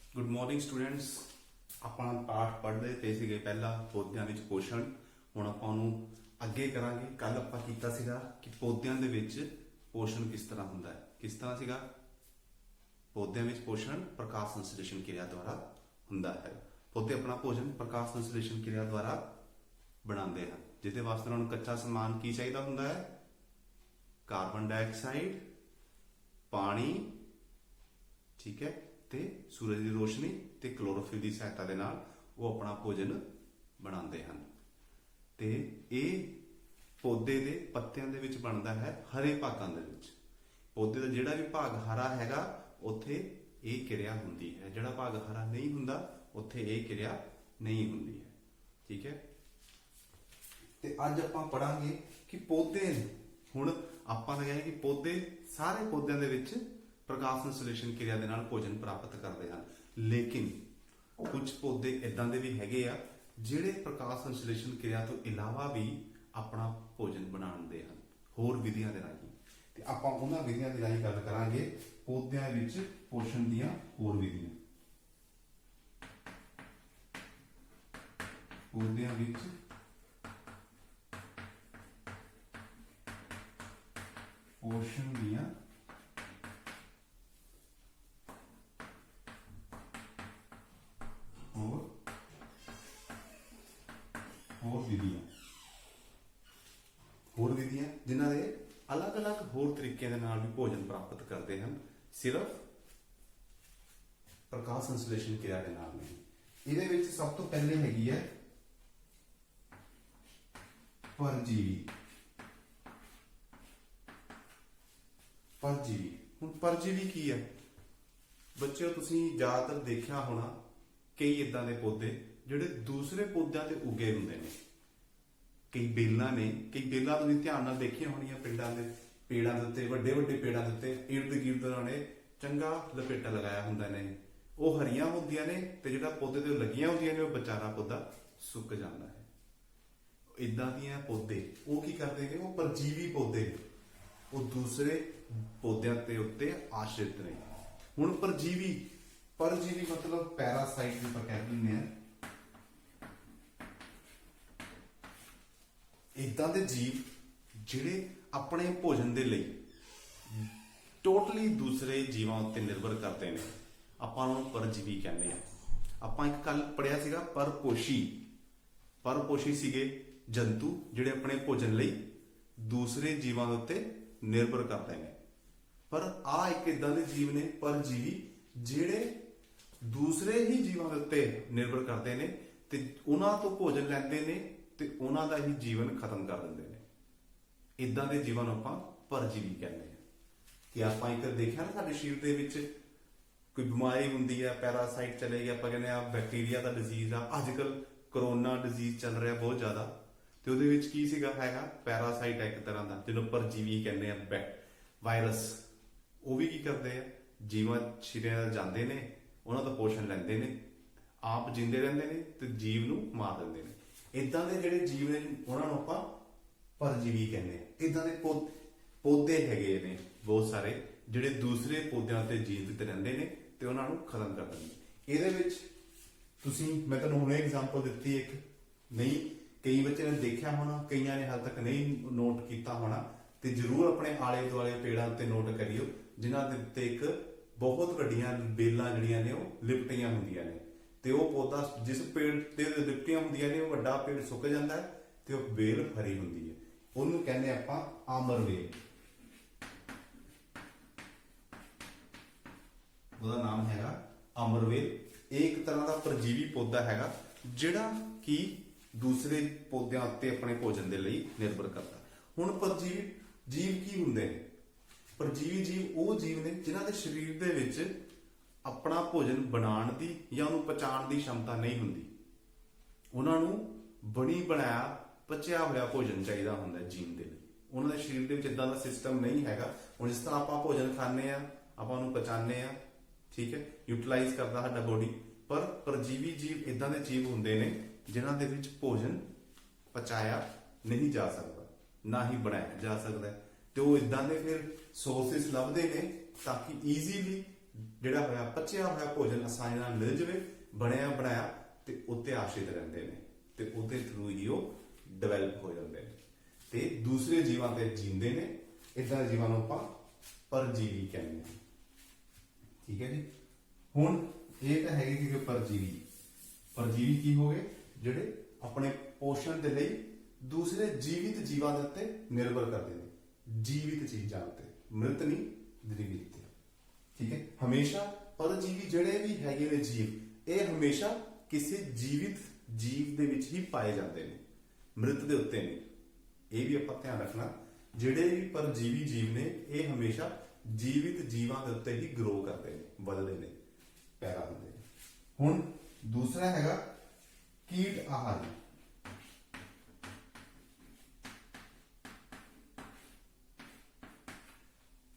Good morning students. ਆਪਾਂ ਪਾਠ ਪੜ੍ਹਦੇ ਤੇ ਸੀਗੇ ਪਹਿਲਾ ਪੌਦਿਆਂ ਵਿੱਚ ਪੋਸ਼ਣ। ਹੁਣ ਆਪਾਂ ਉਹਨੂੰ ਅੱਗੇ ਕਰਾਂਗੇ। ਕੱਲ ਆਪਾਂ ਕੀਤਾ ਸੀਗਾ ਕਿ ਪੌਦਿਆਂ ਦੇ ਵਿੱਚ ਪੋਸ਼ਣ ਕਿਸ ਤਰ੍ਹਾਂ ਹੁੰਦਾ ਹੈ। ਕਿਸ ਤਰ੍ਹਾਂ ਸੀਗਾ? ਪੌਦਿਆਂ ਵਿੱਚ ਪੋਸ਼ਣ ਪ੍ਰਕਾਸ਼ ਸੰਸਲੇਸ਼ਨ ਕਿਰਿਆ ਦੁਆਰਾ ਹੁੰਦਾ ਹੈ। ਪੌਦੇ ਆਪਣਾ ਭੋਜਨ ਪ੍ਰਕਾਸ਼ ਸੰਸਲੇਸ਼ਨ ਕਿਰਿਆ ਦੁਆਰਾ ਬਣਾਉਂਦੇ ਹਨ, ਜਿਹਦੇ ਵਾਸਤੇ ਉਹਨਾਂ ਨੂੰ ਕੱਚਾ ਸਮਾਨ ਕੀ ਚਾਹੀਦਾ ਹੁੰਦਾ ਹੈ? ਕਾਰਬਨ ਡਾਈਆਕਸਾਈਡ, ਪਾਣੀ, ਠੀਕ ਹੈ, ਤੇ ਸੂਰਜ ਦੀ ਰੋਸ਼ਨੀ ਤੇ ਕਲੋਰੋਫਿਲ ਦੀ ਸਹਾਇਤਾ ਦੇ ਨਾਲ ਉਹ ਆਪਣਾ ਭੋਜਨ ਬਣਾਉਂਦੇ ਹਨ। ਤੇ ਇਹ ਪੌਦੇ ਦੇ ਪੱਤਿਆਂ ਦੇ ਵਿੱਚ ਬਣਦਾ ਹੈ, ਹਰੇ ਭਾਗਾਂ ਦੇ ਵਿੱਚ। ਪੌਦੇ ਦਾ ਜਿਹੜਾ ਵੀ ਭਾਗ ਹਰਾ ਹੈਗਾ ਉੱਥੇ ਇਹ ਕਿਰਿਆ ਹੁੰਦੀ ਹੈ, ਜਿਹੜਾ ਭਾਗ ਹਰਾ ਨਹੀਂ ਹੁੰਦਾ ਉੱਥੇ ਇਹ ਕਿਰਿਆ ਨਹੀਂ ਹੁੰਦੀ ਹੈ। ਠੀਕ ਹੈ, ਤੇ ਅੱਜ ਆਪਾਂ ਪੜਾਂਗੇ ਕਿ ਪੌਦੇ, ਹੁਣ ਆਪਾਂ ਤਾਂ ਕਹਿੰਦੇ ਕਿ ਪੌਦੇ, ਸਾਰੇ ਪੌਦਿਆਂ ਦੇ ਵਿੱਚ ਪ੍ਰਕਾਸ਼ ਸੰਸਲੇਸ਼ਨ ਕਿਰਿਆ ਦੇ ਨਾਲ ਭੋਜਨ ਪ੍ਰਾਪਤ ਕਰਦੇ ਹਨ, ਲੇਕਿਨ ਕੁਝ ਪੌਦੇ ਇਦਾਂ ਦੇ ਵੀ ਹੈਗੇ ਆ ਜਿਹੜੇ ਪ੍ਰਕਾਸ਼ ਸੰਸਲੇਸ਼ਨ ਕਿਰਿਆ ਤੋਂ ਇਲਾਵਾ ਵੀ ਆਪਣਾ ਭੋਜਨ ਬਣਾਉਂਦੇ ਹਨ ਹੋਰ ਵਿਧੀਆਂ ਦੇ ਰਾਹੀਂ। ਤੇ ਆਪਾਂ ਉਹਨਾਂ ਵਿਧੀਆਂ ਦੇ ਰਾਹੀਂ ਗੱਲ ਕਰਾਂਗੇ ਪੌਦਿਆਂ ਵਿੱਚ ਪੋਸ਼ਣ ਦੀਆਂ ਹੋਰ ਵਿਧੀਆਂ। ਪੌਦਿਆਂ ਵਿੱਚ ਪੋਸ਼ਣ ਦੀਆਂ ਹੋਰ ਵਿਧੀਆਂ ਜਿਨ੍ਹਾਂ ਦੇ ਅਲੱਗ-ਅਲੱਗ ਹੋਰ ਤਰੀਕਿਆਂ ਦੇ ਨਾਲ ਵੀ ਭੋਜਨ ਪ੍ਰਾਪਤ ਕਰਦੇ ਹਨ, ਸਿਰਫ ਪ੍ਰਕਾਸ਼ ਸੰਸਲੇਸ਼ਨ ਕਿਰਿਆ ਦੇ ਨਾਲ ਨਹੀਂ। ਇਹਦੇ ਵਿੱਚ ਸਭ ਤੋਂ ਪਹਿਲੇ ਹੈਗੀ ਹੈ ਪਰਜੀਵੀ। ਪਰਜੀਵੀ, ਹੁਣ ਪਰਜੀਵੀ ਕੀ ਹੈ ਬੱਚਿਓ? ਤੁਸੀਂ ਜ਼ਿਆਦਾਤਰ ਦੇਖਿਆ ਹੋਣਾ ਕਈ ਇਦਾਂ ਦੇ ਪੌਦੇ ਜਿਹੜੇ ਦੂਸਰੇ ਪੌਦਿਆਂ ਤੇ ਉੱਗੇ ਹੁੰਦੇ ਨੇ। ਕਈ ਬੇਲਾਂ ਨੇ, ਕਈ ਬੇਲਾਂ ਤੁਸੀਂ ਧਿਆਨ ਨਾਲ ਦੇਖੀਆਂ ਹੋਣੀਆਂ ਪਿੰਡਾਂ ਦੇ ਪੇੜਾਂ ਦੇ ਉੱਤੇ, ਵੱਡੇ ਵੱਡੇ ਪੇੜਾਂ ਦੇ ਉੱਤੇ ਇਰਦ ਗਿਰਦ ਉਹਨਾਂ ਨੇ ਚੰਗਾ ਲਪੇਟਾ ਲਗਾਇਆ ਹੁੰਦਾ ਨੇ। ਉਹ ਹਰੀਆਂ ਹੁੰਦੀਆਂ ਨੇ ਤੇ ਜਿਹੜਾ ਪੌਦੇ ਤੇ ਲੱਗੀਆਂ ਹੁੰਦੀਆਂ ਨੇ ਉਹ ਵਿਚਾਰਾ ਪੌਦਾ ਸੁੱਕ ਜਾਂਦਾ ਹੈ। ਇਦਾਂ ਦੀਆਂ ਪੌਦੇ ਉਹ ਕੀ ਕਰਦੇ ਨੇ? ਉਹ ਪਰਜੀਵੀ ਪੌਦੇ, ਉਹ ਦੂਸਰੇ ਪੌਦਿਆਂ ਦੇ ਉੱਤੇ ਆਸ਼ਰਿਤ ਨੇ। ਹੁਣ ਪਰਜੀਵੀ ਮਤਲਬ ਪੈਰਾਸਾਈਟ ਵੀ ਆਪਾਂ ਕਹਿ ਦਿੰਦੇ ਆ। ਇਦਾਂ ਦੇ ਜੀਵ ਜਿਹੜੇ ਆਪਣੇ ਭੋਜਨ ਦੇ ਲਈ ਟੋਟਲੀ ਦੂਸਰੇ ਜੀਵਾਂ ਉੱਤੇ ਨਿਰਭਰ ਕਰਦੇ ਨੇ, ਆਪਾਂ ਉਹਨਾਂ ਨੂੰ ਪਰਜੀਵੀ ਕਹਿੰਦੇ ਆ। ਆਪਾਂ ਇੱਕ ਕੱਲ ਪੜਿਆ ਸੀਗਾ ਪਰਪੋਸ਼ੀ ਸੀਗੇ ਜੰਤੂ ਜਿਹੜੇ ਆਪਣੇ ਭੋਜਨ ਲਈ ਦੂਸਰੇ ਜੀਵਾਂ ਦੇ ਉੱਤੇ ਨਿਰਭਰ ਕਰਦੇ ਨੇ। ਪਰ ਆ ਇੱਕ ਇਦਾਂ ਦੇ ਜੀਵ ਨੇ ਪਰਜੀਵੀ ਜਿਹੜੇ ਦੂਸਰੇ ਹੀ ਜੀਵਾਂ ਦੇ ਉੱਤੇ ਨਿਰਭਰ ਕਰਦੇ ਨੇ ਤੇ ਉਹਨਾਂ ਤੋਂ ਭੋਜਨ ਲੈਂਦੇ ਨੇ ਤੇ ਉਹਨਾਂ ਦਾ ਹੀ ਜੀਵਨ ਖਤਮ ਕਰ ਦਿੰਦੇ ਨੇ। ਇਦਾਂ ਦੇ ਜੀਵਾਂ ਨੂੰ ਆਪਾਂ ਪਰਜੀਵੀ ਕਹਿੰਦੇ ਆ। ਕਿ ਆਪਾਂ ਇੱਕ ਦੇਖਿਆ ਨਾ ਸਾਡੇ ਸਰੀਰ ਦੇ ਵਿੱਚ ਕੋਈ ਬਿਮਾਰੀ ਹੁੰਦੀ ਹੈ, ਪੈਰਾਸਾਈਟ ਚਲੇ ਗਿਆ, ਆਪਾਂ ਕਹਿੰਦੇ ਆ ਬੈਕਟੀਰੀਆ ਦਾ ਡਿਜ਼ੀਜ਼ ਆ। ਅੱਜ ਕੱਲ ਕਰੋਨਾ ਡਿਜ਼ੀਜ਼ ਚੱਲ ਰਿਹਾ ਬਹੁਤ ਜ਼ਿਆਦਾ, ਤੇ ਉਹਦੇ ਵਿੱਚ ਕੀ ਸੀਗਾ? ਹੈਗਾ ਪੈਰਾਸਾਈਟ, ਇੱਕ ਤਰ੍ਹਾਂ ਦਾ ਜਿਹਨੂੰ ਪਰਜੀਵੀ ਕਹਿੰਦੇ ਆ, ਵਾਇਰਸ। ਉਹ ਵੀ ਕੀ ਕਰਦੇ ਆ? ਜੀਵਾਂ ਸ਼ਰੀਰਾਂ ਜਾਂਦੇ ਨੇ, ਉਹਨਾਂ ਦਾ ਪੋਸ਼ਣ ਲੈਂਦੇ ਨੇ, ਆਪ ਜਿੰਦੇ ਰਹਿੰਦੇ ਨੇ ਤੇ ਜੀਵ ਨੂੰ ਮਾਰ ਦਿੰਦੇ ਨੇ। ਇਦਾਂ ਦੇ ਜਿਹੜੇ ਜੀਵ ਨੇ ਉਹਨਾਂ ਨੂੰ ਆਪਾਂ ਪਰਜੀਵੀ ਕਹਿੰਦੇ ਆ। ਇਦਾਂ ਦੇ ਪੌਦੇ ਹੈਗੇ ਨੇ ਬਹੁਤ ਸਾਰੇ ਜਿਹੜੇ ਦੂਸਰੇ ਪੌਦਿਆਂ ਤੇ ਜੀਵਿਤ ਰਹਿੰਦੇ ਨੇ ਤੇ ਉਹਨਾਂ ਨੂੰ ਖਤਮ ਕਰ ਦਿੰਦੇ ਨੇ। ਇਹਦੇ ਵਿੱਚ ਮੈਂ ਤੁਹਾਨੂੰ ਹੁਣੇ ਐਗਜ਼ਾਮਪਲ ਦਿੱਤੀ ਇੱਕ, ਨਹੀਂ ਕਈ ਬੱਚੇ ਨੇ ਦੇਖਿਆ ਹੋਣਾ, ਕਈਆਂ ਨੇ ਹਾਲ ਤੱਕ ਨਹੀਂ ਨੋਟ ਕੀਤਾ ਹੋਣਾ, ਤੇ ਜ਼ਰੂਰ ਆਪਣੇ ਆਲੇ ਦੁਆਲੇ ਪੇੜਾਂ ਉੱਤੇ ਨੋਟ ਕਰਿਓ ਜਿਨ੍ਹਾਂ ਦੇ ਉੱਤੇ ਇੱਕ ਬਹੁਤ ਵੱਡੀਆਂ ਬੇਲਾਂ ਜਿਹੜੀਆਂ ਨੇ ਉਹ ਲਿਪਟੀਆਂ ਹੁੰਦੀਆਂ ਨੇ। ਤੇ ਉਹ ਪੌਦਾ ਜਿਸ ਪੇੜ ਤੇ ਲਿਪਟੀਆਂ ਹੁੰਦੀਆਂ ਨੇ ਉਹ ਵੱਡਾ ਪੇੜ ਸੁੱਕ ਜਾਂਦਾ ਹੈ ਤੇ ਉਹ ਬੇਲ ਹਰੀ ਹੁੰਦੀ ਹੈ। ਉਹਨੂੰ ਕਹਿੰਦੇ ਆਪਾਂ ਆਮਰਵੇਲ। ਉਹਦਾ ਨਾਮ ਹੈਗਾ ਅਮਰਵੇਲ। ਇਹ ਇੱਕ ਤਰ੍ਹਾਂ ਦਾ ਪਰਜੀਵੀ ਪੌਦਾ ਹੈਗਾ ਜਿਹੜਾ ਕਿ ਦੂਸਰੇ ਪੌਦਿਆਂ ਉੱਤੇ ਆਪਣੇ ਭੋਜਨ ਦੇ ਲਈ ਨਿਰਭਰ ਕਰਦਾ। ਹੁਣ ਪਰਜੀਵੀ ਜੀਵ ਕੀ ਹੁੰਦੇ ਨੇ? ਪਰਜੀਵੀ ਜੀਵ ਉਹ ਜੀਵ ਨੇ ਜਿਨ੍ਹਾਂ ਦੇ ਸਰੀਰ ਦੇ ਵਿੱਚ ਆਪਣਾ ਭੋਜਨ ਬਣਾਉਣ ਦੀ ਜਾਂ ਉਹਨੂੰ ਪਚਾਉਣ ਦੀ ਸ਼ਮਤਾ ਨਹੀਂ ਹੁੰਦੀ। ਉਹਨਾਂ ਨੂੰ ਬਣੀ ਬਣਾਇਆ ਪਚਿਆ ਹੋਇਆ ਭੋਜਨ ਚਾਹੀਦਾ ਹੁੰਦਾ ਜੀਣ ਦੇ ਲਈ। ਉਹਨਾਂ ਦੇ ਸਰੀਰ ਦੇ ਵਿੱਚ ਇਦਾਂ ਦਾ ਸਿਸਟਮ ਨਹੀਂ ਹੈਗਾ। ਹੁਣ ਜਿਸ ਤਰ੍ਹਾਂ ਆਪਾਂ ਭੋਜਨ ਖਾਂਦੇ ਆ, ਆਪਾਂ ਉਹਨੂੰ ਪਚਾਉਂਦੇ ਆ, ਠੀਕ ਹੈ, ਯੂਟਿਲਾਈਜ਼ ਕਰਦਾ ਸਾਡਾ ਬੋਡੀ। ਪਰ ਪਰਜੀਵੀ ਜੀਵ ਇਦਾਂ ਦੇ ਜੀਵ ਹੁੰਦੇ ਨੇ ਜਿਨ੍ਹਾਂ ਦੇ ਵਿੱਚ ਭੋਜਨ ਪਚਾਇਆ ਨਹੀਂ ਜਾ ਸਕਦਾ, ਨਾ ਹੀ ਬਣਾਇਆ ਜਾ ਸਕਦਾ, ਤੇ ਉਹ ਇਦਾਂ ਦੇ ਫਿਰ ਸੋਰਸਿਸ ਲੱਭਦੇ ਨੇ ਤਾਂ ਕਿ ਈਜ਼ੀਲੀ ਜਿਹੜਾ ਹੋਇਆ ਪਚਿਆ ਹੋਇਆ ਭੋਜਨ ਆਸਾਨੀ ਨਾਲ ਮਿਲ ਜਾਵੇ, ਬਣਿਆ ਬਣਾਇਆ, ਤੇ ਉੱਤੇ ਆਸ਼ਰਿਤ ਰਹਿੰਦੇ ਨੇ ਤੇ ਉਹਦੇ ਥਰੂ ਹੀ ਉਹ ਡਿਵੈਲਪ ਹੋ ਜਾਂਦੇ ਨੇ ਤੇ ਦੂਸਰੇ ਜੀਵਾਂ ਤੇ ਜੀਂਦੇ ਨੇ। ਇਦਾਂ ਦੇ ਜੀਵਾਂ ਨੂੰ ਆਪਾਂ ਪਰਜੀਵੀ ਕਹਿੰਦੇ ਹਾਂ। ਠੀਕ ਹੈ ਜੀ। ਹੁਣ ਇਹ ਤਾਂ ਹੈਗੇ ਕਿ ਪਰਜੀਵੀ। ਪਰਜੀਵੀ ਕੀ ਹੋ ਗਏ? ਜਿਹੜੇ ਆਪਣੇ ਪੋਸ਼ਣ ਦੇ ਲਈ ਦੂਸਰੇ ਜੀਵਿਤ ਜੀਵਾਂ ਦੇ ਉੱਤੇ ਨਿਰਭਰ ਕਰਦੇ ਨੇ। ਜੀਵਿਤ ਚੀਜ਼ਾਂ ਉੱਤੇ, ਮ੍ਰਿਤ ਨਹੀਂ, ਜੀਵਿਤ। ਠੀਕ ਹੈ। ਹਮੇਸ਼ਾ ਪਰਜੀਵੀ ਜਿਹੜੇ ਵੀ ਹੈਗੇ ਨੇ ਜੀਵ, ਇਹ ਹਮੇਸ਼ਾ ਕਿਸੇ ਜੀਵਿਤ ਜੀਵ ਦੇ ਵਿੱਚ ਹੀ ਪਾਏ ਜਾਂਦੇ ਨੇ, ਮ੍ਰਿਤ ਦੇ ਉੱਤੇ ਨਹੀਂ। ਇਹ ਵੀ ਆਪਾਂ ਧਿਆਨ ਰੱਖਣਾ, ਜਿਹੜੇ ਵੀ ਪਰਜੀਵੀ ਜੀਵ ਨੇ ਇਹ ਹਮੇਸ਼ਾ ਜੀਵਿਤ ਜੀਵਾਂ ਦੇ ਉੱਤੇ ਹੀ ਗਰੋ ਕਰਦੇ ਨੇ, ਵੱਧਦੇ ਨੇ, ਪੈਦਾ ਹੁੰਦੇ ਨੇ। ਹੁਣ ਦੂਸਰਾ ਹੈਗਾ ਕੀਟ ਆਹਾਰੀ।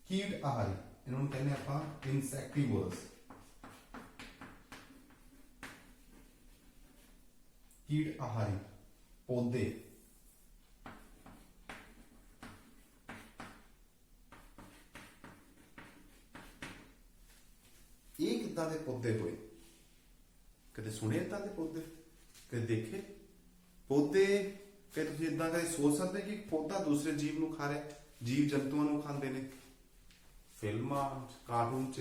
ਕੀਟ ਆਹਾਰੀ ਇਹਨਾਂ ਨੂੰ ਕਹਿੰਦੇ ਆਪਾਂ ਇਨਸੈਕਟੀਵੋਰਸ। ਕੀਟ ਆਹਾਰੀ ਪੌਦੇ। ਇਹ ਕਿੱਦਾਂ ਦੇ ਪੌਦੇ ਹੋਏ? ਕਦੇ ਸੁਣੇ ਏਦਾਂ ਦੇ ਪੌਦੇ? ਕਦੇ ਦੇਖੇ ਪੌਦੇ? ਕਿ ਤੁਸੀਂ ਇਦਾਂ ਕਦੇ ਸੋਚ ਸਕਦੇ ਕਿ ਪੌਦਾ ਦੂਸਰੇ ਜੀਵ ਨੂੰ ਖਾ ਰਿਹਾ? ਜੀਵ ਜੰਤੂਆਂ ਨੂੰ ਖਾਂਦੇ ਨੇ। ਫਿਲਮਾਂ, ਕਾਰਟੂਨ ਚ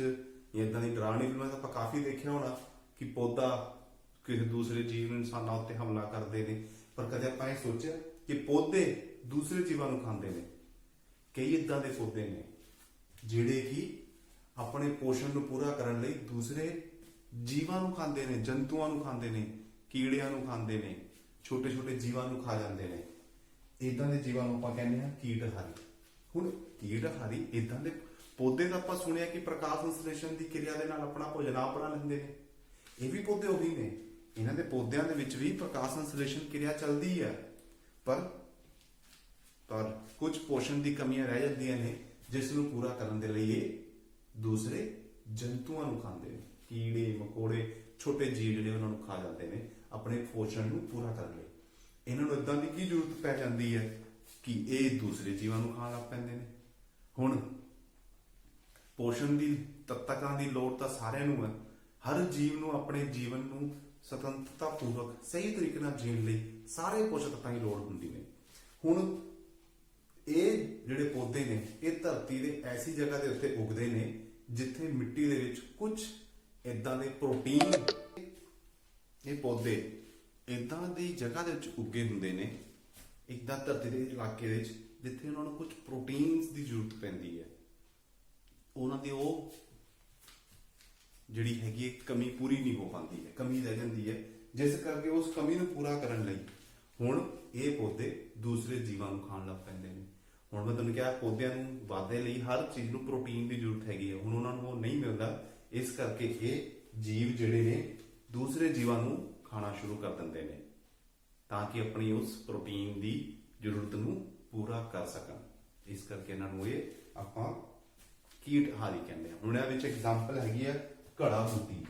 ਇਦਾਂ ਦੀ ਡਰਾਵਣੀ ਫਿਲਮਾਂ ਤਾਂ ਆਪਾਂ ਕਾਫੀ ਦੇਖਿਆ ਹੋਣਾ ਕਿ ਪੌਦਾ ਕਿਸੇ ਦੂਸਰੇ ਜੀਵ ਨੂੰ, ਇਨਸਾਨਾਂ ਉੱਤੇ ਹਮਲਾ ਕਰਦੇ ਨੇ। ਪਰ ਕਦੇ ਆਪਾਂ ਇਹ ਸੋਚਿਆ ਕਿ ਪੌਦੇ ਦੂਸਰੇ ਜੀਵਾਂ ਨੂੰ ਖਾਂਦੇ ਨੇ? ਕਈ ਇਦਾਂ ਦੇ ਪੌਦੇ ਨੇ ਜਿਹੜੇ ਕਿ ਆਪਣੇ ਪੋਸ਼ਣ ਨੂੰ ਪੂਰਾ ਕਰਨ ਲਈ ਦੂਸਰੇ ਜੀਵਾਂ ਨੂੰ ਖਾਂਦੇ ਨੇ, ਜੰਤੂਆਂ ਨੂੰ ਖਾਂਦੇ ਨੇ, ਕੀੜਿਆਂ ਨੂੰ ਖਾਂਦੇ ਨੇ, ਛੋਟੇ ਛੋਟੇ ਜੀਵਾਂ ਨੂੰ ਖਾ ਜਾਂਦੇ ਨੇ। ਇਦਾਂ ਦੇ ਜੀਵਾਂ ਨੂੰ ਆਪਾਂ ਕਹਿੰਦੇ ਹਾਂ ਕੀਟਹਾਰੀ। ਹੁਣ ਕੀਟਹਾਰੀ ਇਦਾਂ ਦੇ ਪੌਦੇ ਤਾਂ ਆਪਾਂ ਸੁਣਿਆ ਕਿ ਪ੍ਰਕਾਸ਼ ਸੰਸਲੇਸ਼ਣ ਦੀ ਕਿਰਿਆ ਦੇ ਨਾਲ ਆਪਣਾ ਭੋਜਨ ਆਪ ਬਣਾ ਲੈਂਦੇ ਨੇ। ਇਹ ਵੀ ਪੌਦੇ ਉਹੀ ਨੇ, ਇਹਨਾਂ ਦੇ ਪੌਦਿਆਂ ਦੇ ਵਿੱਚ ਵੀ ਪ੍ਰਕਾਸ਼ ਸੰਸਲੇਸ਼ਣ ਕਿਰਿਆ ਚੱਲਦੀ ਹੈ, ਪਰ ਕੁਝ ਪੋਸ਼ਣ ਦੀ ਕਮੀਆਂ ਰਹਿ ਜਾਂਦੀਆਂ ਨੇ ਜਿਸ ਨੂੰ ਪੂਰਾ ਕਰਨ ਦੇ ਲਈ ਇਹ ਦੂਸਰੇ ਜੰਤੂਆਂ ਨੂੰ ਖਾਂਦੇ ਨੇ। ਕੀੜੇ ਮਕੌੜੇ, ਛੋਟੇ ਜੀਵ ਜਿਹੜੇ ਉਹਨਾਂ ਨੂੰ ਖਾ ਜਾਂਦੇ ਨੇ ਆਪਣੇ ਪੋਸ਼ਣ ਨੂੰ ਪੂਰਾ ਕਰਨ ਲਈ। ਇਹਨਾਂ ਨੂੰ ਇਦਾਂ ਦੀ ਕੀ ਜ਼ਰੂਰਤ ਪੈ ਜਾਂਦੀ ਹੈ ਕਿ ਇਹ ਦੂਸਰੇ ਜੀਵਾਂ ਨੂੰ ਖਾਣ ਲੱਗ ਪੈਂਦੇ ਨੇ। ਹੁਣ ਪੋਸ਼ਣ ਦੀ ਤੱਤਾਂ ਦੀ ਲੋੜ ਤਾਂ ਸਾਰਿਆਂ ਨੂੰ ਹੈ। ਹਰ ਜੀਵ ਨੂੰ ਆਪਣੇ ਜੀਵਨ ਨੂੰ ਸੁਤੰਤਰਤਾ ਪੂਰਵਕ ਸਹੀ ਤਰੀਕੇ ਨਾਲ ਜੀਣ ਲਈ ਸਾਰੇ ਪੋਸ਼ਕ ਤੱਤਾਂ ਦੀ ਲੋੜ ਹੁੰਦੀ ਨੇ। ਹੁਣ ਇਹ ਜਿਹੜੇ ਪੌਦੇ ਨੇ ਇਹ ਧਰਤੀ ਦੇ ਐਸੀ ਜਗ੍ਹਾ ਦੇ ਉੱਤੇ ਉਗਦੇ ਨੇ ਜਿੱਥੇ ਮਿੱਟੀ ਦੇ ਵਿੱਚ ਕੁਝ ਇਦਾਂ ਦੇ ਪ੍ਰੋਟੀਨ, ਇਹ ਪੌਦੇ ਇਦਾਂ ਦੀ ਜਗ੍ਹਾ ਦੇ ਵਿੱਚ ਉੱਗੇ ਹੁੰਦੇ ਨੇ, ਇਦਾਂ ਧਰਤੀ ਦੇ ਇਲਾਕੇ ਦੇ ਵਿੱਚ ਜਿੱਥੇ ਉਹਨਾਂ ਨੂੰ ਕੁਝ ਪ੍ਰੋਟੀਨਸ ਦੀ ਜ਼ਰੂਰਤ ਪੈਂਦੀ ਹੈ। ਉਹਨਾਂ ਦੀ ਉਹ ਜਿਹੜੀ ਹੈਗੀ ਹੈ ਕਮੀ ਪੂਰੀ ਨਹੀਂ ਹੋ ਪਾਉਂਦੀ ਹੈ, ਕਮੀ ਰਹਿ ਜਾਂਦੀ ਹੈ, ਜਿਸ ਕਰਕੇ ਉਸ ਕਮੀ ਨੂੰ ਪੂਰਾ ਕਰਨ ਲਈ ਹੁਣ ਇਹ ਪੌਦੇ ਦੂਸਰੇ ਜੀਵਾਂ ਨੂੰ ਖਾਣ ਲੱਗ ਪੈਂਦੇ ਨੇ। ਹੁਣ ਮੈਂ ਤੁਹਾਨੂੰ ਕਿਹਾ ਪੌਦਿਆਂ ਨੂੰ ਵਾਧੇ ਲਈ ਹਰ ਚੀਜ਼ ਨੂੰ ਪ੍ਰੋਟੀਨ ਦੀ ਜ਼ਰੂਰਤ ਹੈਗੀ ਹੈ। ਹੁਣ ਉਹਨਾਂ ਨੂੰ ਉਹ ਨਹੀਂ ਮਿਲਦਾ, ਇਸ ਕਰਕੇ ਇਹ ਜੀਵ ਜਿਹੜੇ ਨੇ ਦੂਸਰੇ ਜੀਵਾਂ ਨੂੰ ਖਾਣਾ ਸ਼ੁਰੂ ਕਰ ਦਿੰਦੇ ਨੇ ਤਾਂ ਕਿ ਆਪਣੀ ਉਸ ਪ੍ਰੋਟੀਨ ਦੀ ਜ਼ਰੂਰਤ ਨੂੰ ਪੂਰਾ ਕਰ ਸਕਣ। ਇਸ ਕਰਕੇ ਇਹਨਾਂ ਨੂੰ ਇਹ ਆਪਾਂ ਕੀਟਹਾਰੀ ਕਹਿੰਦੇ ਹਾਂ। ਹੁਣ ਇਹਦੇ ਵਿੱਚ ਐਗਜ਼ਾਮਪਲ ਹੈਗੀ ਹੈ ਘੜਾ ਬੂਟੀ।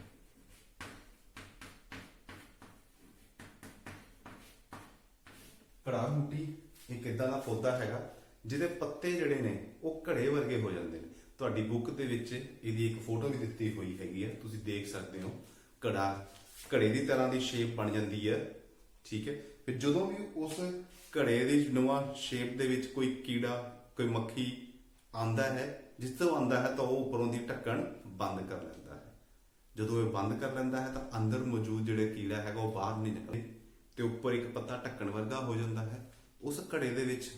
ਘੜਾ ਬੂਟੀ ਇੱਕ ਇਦਾਂ ਦਾ ਪੌਦਾ ਹੈਗਾ ਜਿਹਦੇ ਪੱਤੇ ਜਿਹੜੇ ਨੇ ਉਹ ਘੜੇ ਵਰਗੇ ਹੋ ਜਾਂਦੇ ਨੇ। ਤੁਹਾਡੀ ਬੁੱਕ ਦੇ ਵਿੱਚ ਇਹਦੀ ਇੱਕ ਫੋਟੋ ਵੀ ਦਿੱਤੀ ਹੋਈ ਹੈਗੀ ਹੈ, ਤੁਸੀਂ ਦੇਖ ਸਕਦੇ ਹੋ। ਘੜੇ ਦੀ ਤਰ੍ਹਾਂ ਦੀ ਸ਼ੇਪ ਬਣ ਜਾਂਦੀ ਹੈ। ਠੀਕ ਹੈ। ਫਿਰ ਜਦੋਂ ਵੀ ਉਸ ਘੜੇ ਦੀ ਨਵਾਂ ਸ਼ੇਪ ਦੇ ਵਿੱਚ ਕੋਈ ਕੀੜਾ, ਕੋਈ ਮੱਖੀ ਆਂਦਾ ਹੈ, ਜਿਸ ਤੋਂ ਆਂਦਾ ਹੈ ਤਾਂ ਉਹ ਉੱਪਰੋਂ ਦੀ ਢੱਕਣ ਬੰਦ ਕਰ ਲੈਂਦਾ ਹੈ। ਜਦੋਂ ਇਹ ਬੰਦ ਕਰ ਲੈਂਦਾ ਹੈ ਤਾਂ ਅੰਦਰ ਮੌਜੂਦ ਜਿਹੜੇ ਕੀੜਾ ਹੈਗਾ ਉਹ ਬਾਹਰ ਨਹੀਂ ਨਿਕਲਦਾ ਤੇ ਉੱਪਰ ਇੱਕ ਪੱਤਾ ਢੱਕਣ ਵਰਗਾ ਹੋ ਜਾਂਦਾ ਹੈ। ਉਸ ਘੜੇ ਦੇ ਵਿੱਚ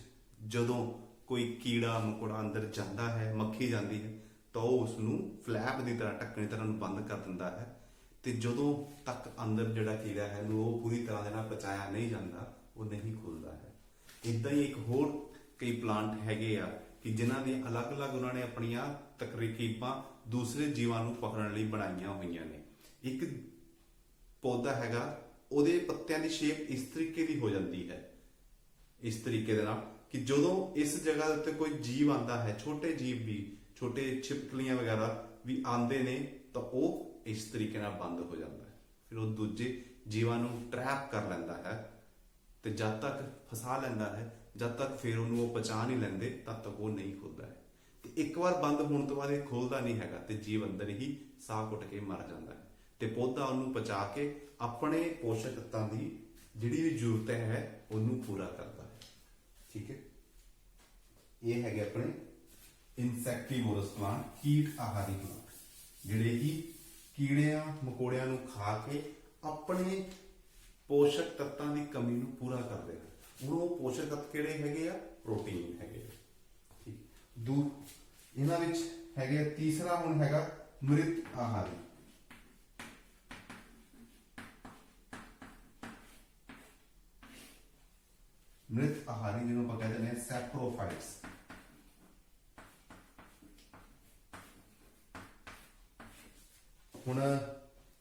ਜਦੋਂ ਕੋਈ ਕੀੜਾ ਮਕੌੜਾ ਅੰਦਰ ਜਾਂਦਾ ਹੈ, ਮੱਖੀ ਜਾਂਦੀ ਹੈ, ਤਾਂ ਉਹ ਉਸ ਨੂੰ ਫਲੈਪ ਦੀ ਤਰ੍ਹਾਂ, ਢੱਕਣ ਦੀ ਤਰ੍ਹਾਂ ਨੂੰ ਬੰਦ ਕਰ ਦਿੰਦਾ ਹੈ। ਤੇ ਜਦੋਂ ਤੱਕ ਅੰਦਰ ਜਿਹੜਾ ਕੀੜਾ ਹੈ ਨੂੰ ਉਹ ਪੂਰੀ ਤਰ੍ਹਾਂ ਦੇ ਨਾਲ ਪਚਾਇਆ ਨਹੀਂ ਜਾਂਦਾ, ਉਹ ਨਹੀਂ ਖੁੱਲਦਾ ਹੈ। ਇਦਾਂ ਹੀ ਇੱਕ ਹੋਰ ਕਈ ਪਲਾਂਟ ਹੈਗੇ ਆ ਕਿ ਜਿਨ੍ਹਾਂ ਦੀ ਅਲੱਗ-ਅਲੱਗ ਉਹਨਾਂ ਨੇ ਆਪਣੀਆਂ ਤਕਰੀਬਾਂ ਦੂਸਰੇ ਜੀਵਾਂ ਨੂੰ ਪਕੜਨ ਲਈ ਬਣਾਈਆਂ ਹੋਈਆਂ ਨੇ। ਇੱਕ ਪੌਦਾ ਹੈਗਾ, ਉਹਦੇ ਪੱਤਿਆਂ ਦੀ ਸ਼ੇਪ ਇਸ ਤਰੀਕੇ ਦੀ ਹੋ ਜਾਂਦੀ ਹੈ, ਇਸ ਤਰੀਕੇ ਦੇ ਨਾਲ ਕਿ ਜਦੋਂ ਇਸ ਜਗ੍ਹਾ ਦੇ ਉੱਤੇ ਕੋਈ ਜੀਵ ਆਂਦਾ ਹੈ, ਛੋਟੇ ਜੀਵ ਵੀ, ਛੋਟੇ ਛਿਪਕਲੀਆਂ ਵਗੈਰਾ ਵੀ ਆਂਦੇ ਨੇ, ਤਾਂ ਉਹ ਇਸ ਤਰੀਕੇ ਨਾਲ ਬੰਦ ਹੋ ਜਾਂਦਾ ਹੈ। ਫਿਰ ਉਹ ਦੂਜੇ ਜੀਵਾਂ ਨੂੰ ਟਰੈਪ ਕਰ ਲੈਂਦਾ ਹੈ ਤੇ ਜਦ ਤੱਕ ਫਸਾ ਲੈਂਦਾ ਹੈ, ਜਦ ਤੱਕ ਫਿਰ ਉਹਨੂੰ ਉਹ ਪਛਾਣ ਨਹੀਂ ਲੈਂਦੇ, ਤਦ ਤੱਕ ਉਹ ਨਹੀਂ ਖੁੱਲਦਾ ਹੈ। ਤੇ ਇੱਕ ਵਾਰ ਬੰਦ ਹੋਣ ਤੋਂ ਬਾਅਦ ਇਹ ਖੁੱਲਦਾ ਨਹੀਂ ਹੈਗਾ ਤੇ ਜੀਵ ਅੰਦਰ ਹੀ ਸਾਹ ਘੁੱਟ ਕੇ ਮਰ ਜਾਂਦਾ ਹੈ ਤੇ ਪੌਦਾ ਉਹਨੂੰ ਪਚਾ ਕੇ ਆਪਣੇ ਪੋਸ਼ਕ ਤੱਤਾਂ ਦੀ ਜਿਹੜੀ ਵੀ ਜ਼ਰੂਰਤ ਹੈ ਉਹਨੂੰ ਪੂਰਾ ਕਰਦਾ ਹੈ। ਠੀਕ ਹੈ, ਇਹ ਹੈਗੇ ਆਪਣੇ ਇਨਸੈਕਟੀਵੋਰਸ ਪਲਾਂਟ, ਕੀਟ ਆਹਾਰੀ ਪਲਾਂਟ, ਜਿਹੜੇ ਕਿ ਕੀੜਿਆਂ ਮਕੌੜਿਆਂ ਨੂੰ ਖਾ ਕੇ ਆਪਣੇ ਪੋਸ਼ਕ ਤੱਤਾਂ ਦੀ ਕਮੀ ਨੂੰ ਪੂਰਾ ਕਰਦੇ ਹਨ। ਹੁਣ ਉਹ ਪੋਸ਼ਕ ਤੱਤ ਕਿਹੜੇ ਹੈਗੇ ਆ? ਪ੍ਰੋਟੀਨ ਹੈਗੇ ਆ। ਠੀਕ, ਇਹਨਾਂ ਵਿੱਚ ਹੈਗੇ ਤੀਸਰਾ ਹੁਣ ਹੈਗਾ ਮ੍ਰਿਤ ਆਹਾਰੀ। ਮ੍ਰਿਤ ਆਹਾਰੀ ਜਿਹਨੂੰ ਆਪਾਂ ਕਹਿੰਦੇ ਨੇ ਸੈਪਰੋਫਾਈਟਸ। ਹੁਣ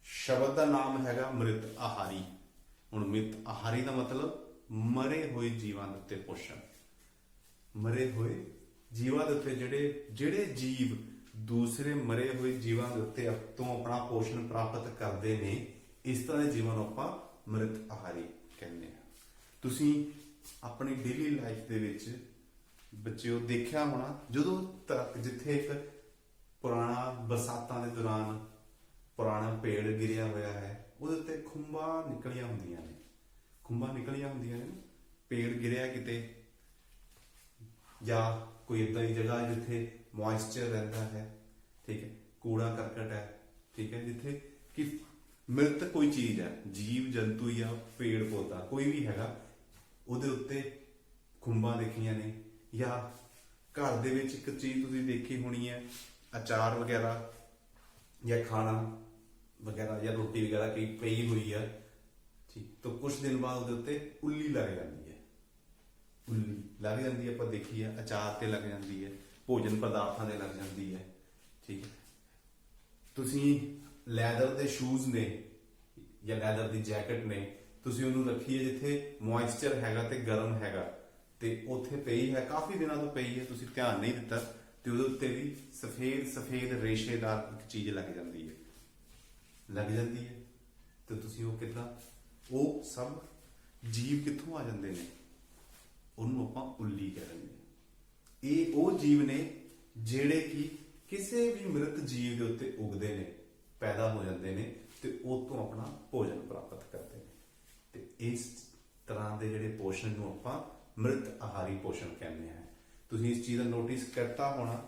ਸ਼ਬਦ ਦਾ ਨਾਮ ਹੈਗਾ ਮ੍ਰਿਤ ਆਹਾਰੀ। ਹੁਣ ਮ੍ਰਿਤ ਆਹਾਰੀ ਦਾ ਮਤਲਬ ਮਰੇ ਹੋਏ ਜੀਵਾਂ ਦੇ ਉੱਤੇ ਪੋਸ਼ਣ। ਮਰੇ ਹੋਏ ਜੀਵਾਂ ਦੇ ਉੱਤੇ ਜਿਹੜੇ ਜੀਵ ਦੂਸਰੇ ਮਰੇ ਹੋਏ ਜੀਵਾਂ ਦੇ ਉੱਤੇ ਤੋਂ ਆਪਣਾ ਪੋਸ਼ਣ ਪ੍ਰਾਪਤ ਕਰਦੇ ਨੇ, ਇਸ ਤਰ੍ਹਾਂ ਦੇ ਜੀਵਾਂ ਨੂੰ ਆਪਾਂ ਮ੍ਰਿਤ ਆਹਾਰੀ ਕਹਿੰਦੇ ਆ। ਤੁਸੀਂ ਆਪਣੀ ਡੇਲੀ ਲਾਈਫ ਦੇ ਵਿੱਚ ਬੱਚਿਓ ਦੇਖਿਆ ਹੋਣਾ, ਜਦੋਂ ਤੱਕ ਜਿੱਥੇ ਇੱਕ ਪੁਰਾਣਾ ਬਰਸਾਤਾਂ ਦੇ ਦੌਰਾਨ ਪੁਰਾਣਾ ਪੇੜ ਗਿਰਿਆ ਹੋਇਆ ਹੈ, ਉਹਦੇ ਉੱਤੇ ਖੁੰਬਾਂ ਨਿਕਲੀਆਂ ਹੁੰਦੀਆਂ ਨੇ। ਖੁੰਬਾਂ ਨਿਕਲੀਆਂ ਹੁੰਦੀਆਂ ਨੇ, ਪੇੜ ਗਿਰਿਆ ਕਿਤੇ ਜਾਂ ਕੋਈ ਇਦਾਂ ਦੀ ਜਗ੍ਹਾ ਜਿੱਥੇ ਮੋਇਸਚਰ ਰਹਿੰਦਾ ਹੈ, ਠੀਕ ਹੈ, ਕੂੜਾ ਕਰਕਟ ਹੈ, ਠੀਕ ਹੈ, ਜਿੱਥੇ ਕਿ ਮ੍ਰਿਤ ਕੋਈ ਚੀਜ਼ ਹੈ, ਜੀਵ ਜੰਤੂ ਜਾਂ ਪੇੜ ਪੌਦਾ ਕੋਈ ਵੀ ਹੈਗਾ, ਉਹਦੇ ਉੱਤੇ ਖੁੰਬਾਂ ਦੇਖੀਆਂ ਨੇ। ਜਾਂ ਘਰ ਦੇ ਵਿੱਚ ਇੱਕ ਚੀਜ਼ ਤੁਸੀਂ ਦੇਖੀ ਹੋਣੀ ਹੈ, ਅਚਾਰ ਵਗੈਰਾ ਜਾਂ ਖਾਣਾ ਵਗੈਰਾ ਜਾਂ ਰੋਟੀ ਵਗੈਰਾ ਕਈ ਪਈ ਹੋਈ ਹੈ, ਠੀਕ, ਤਾਂ ਕੁਝ ਦਿਨ ਬਾਅਦ ਉਹਦੇ ਉੱਤੇ ਉੱਲੀ ਲੱਗ ਜਾਂਦੀ ਹੈ। ਉੱਲੀ ਲੱਗ ਜਾਂਦੀ ਹੈ, ਆਪਾਂ ਦੇਖੀ ਹੈ, ਅਚਾਰ ਤੇ ਲੱਗ ਜਾਂਦੀ ਹੈ, ਭੋਜਨ ਪਦਾਰਥਾਂ ਤੇ ਲੱਗ ਜਾਂਦੀ ਹੈ। ਠੀਕ ਹੈ, ਤੁਸੀਂ ਲੈਦਰ ਦੇ ਸ਼ੂਜ਼ ਨੇ ਜਾਂ ਲੈਦਰ ਦੀ ਜੈਕਟ ਨੇ, ਤੁਸੀਂ ਉਹਨੂੰ ਰੱਖੀ ਹੈ ਜਿੱਥੇ ਮੋਇਸਚਰ ਹੈਗਾ ਤੇ ਗਰਮ ਹੈਗਾ, ਤੇ ਉੱਥੇ ਪਈ ਹੈ, ਕਾਫੀ ਦਿਨਾਂ ਤੋਂ ਪਈ ਹੈ, ਤੁਸੀਂ ਧਿਆਨ ਨਹੀਂ ਦਿੱਤਾ, ਤੇ ਉਹਦੇ ਉੱਤੇ ਵੀ ਸਫੇਦ ਰੇਸ਼ੇਦਾਰ ਇੱਕ ਚੀਜ਼ ਲੱਗ ਜਾਂਦੀ ਹੈ। ਤੇ ਤੁਸੀਂ ਉਹ ਕਿੱਦਾਂ, ਉਹ ਸਭ ਜੀਵ ਕਿੱਥੋਂ ਆ ਜਾਂਦੇ ਨੇ? ਉਹਨੂੰ ਆਪਾਂ ਉੱਲੀ ਕਹਿ ਦਿੰਦੇ ਹਾਂ। ਇਹ ਉਹ ਜੀਵ ਨੇ ਜਿਹੜੇ ਕਿ ਕਿਸੇ ਵੀ ਮ੍ਰਿਤ ਜੀਵ ਦੇ ਉੱਤੇ ਉਗਦੇ ਨੇ, ਪੈਦਾ ਹੋ ਜਾਂਦੇ ਨੇ ਤੇ ਉਹ ਤੋਂ ਆਪਣਾ ਭੋਜਨ ਪ੍ਰਾਪਤ ਕਰਦੇ ਨੇ। ਤੇ ਇਸ ਤਰ੍ਹਾਂ ਦੇ ਜਿਹੜੇ ਪੋਸ਼ਣ ਨੂੰ ਆਪਾਂ ਮ੍ਰਿਤ ਆਹਾਰੀ ਪੋਸ਼ਣ ਕਹਿੰਦੇ ਹਾਂ। ਤੁਸੀਂ ਇਸ ਚੀਜ਼ ਦਾ ਨੋਟਿਸ ਕਰਤਾ ਹੋਣਾ,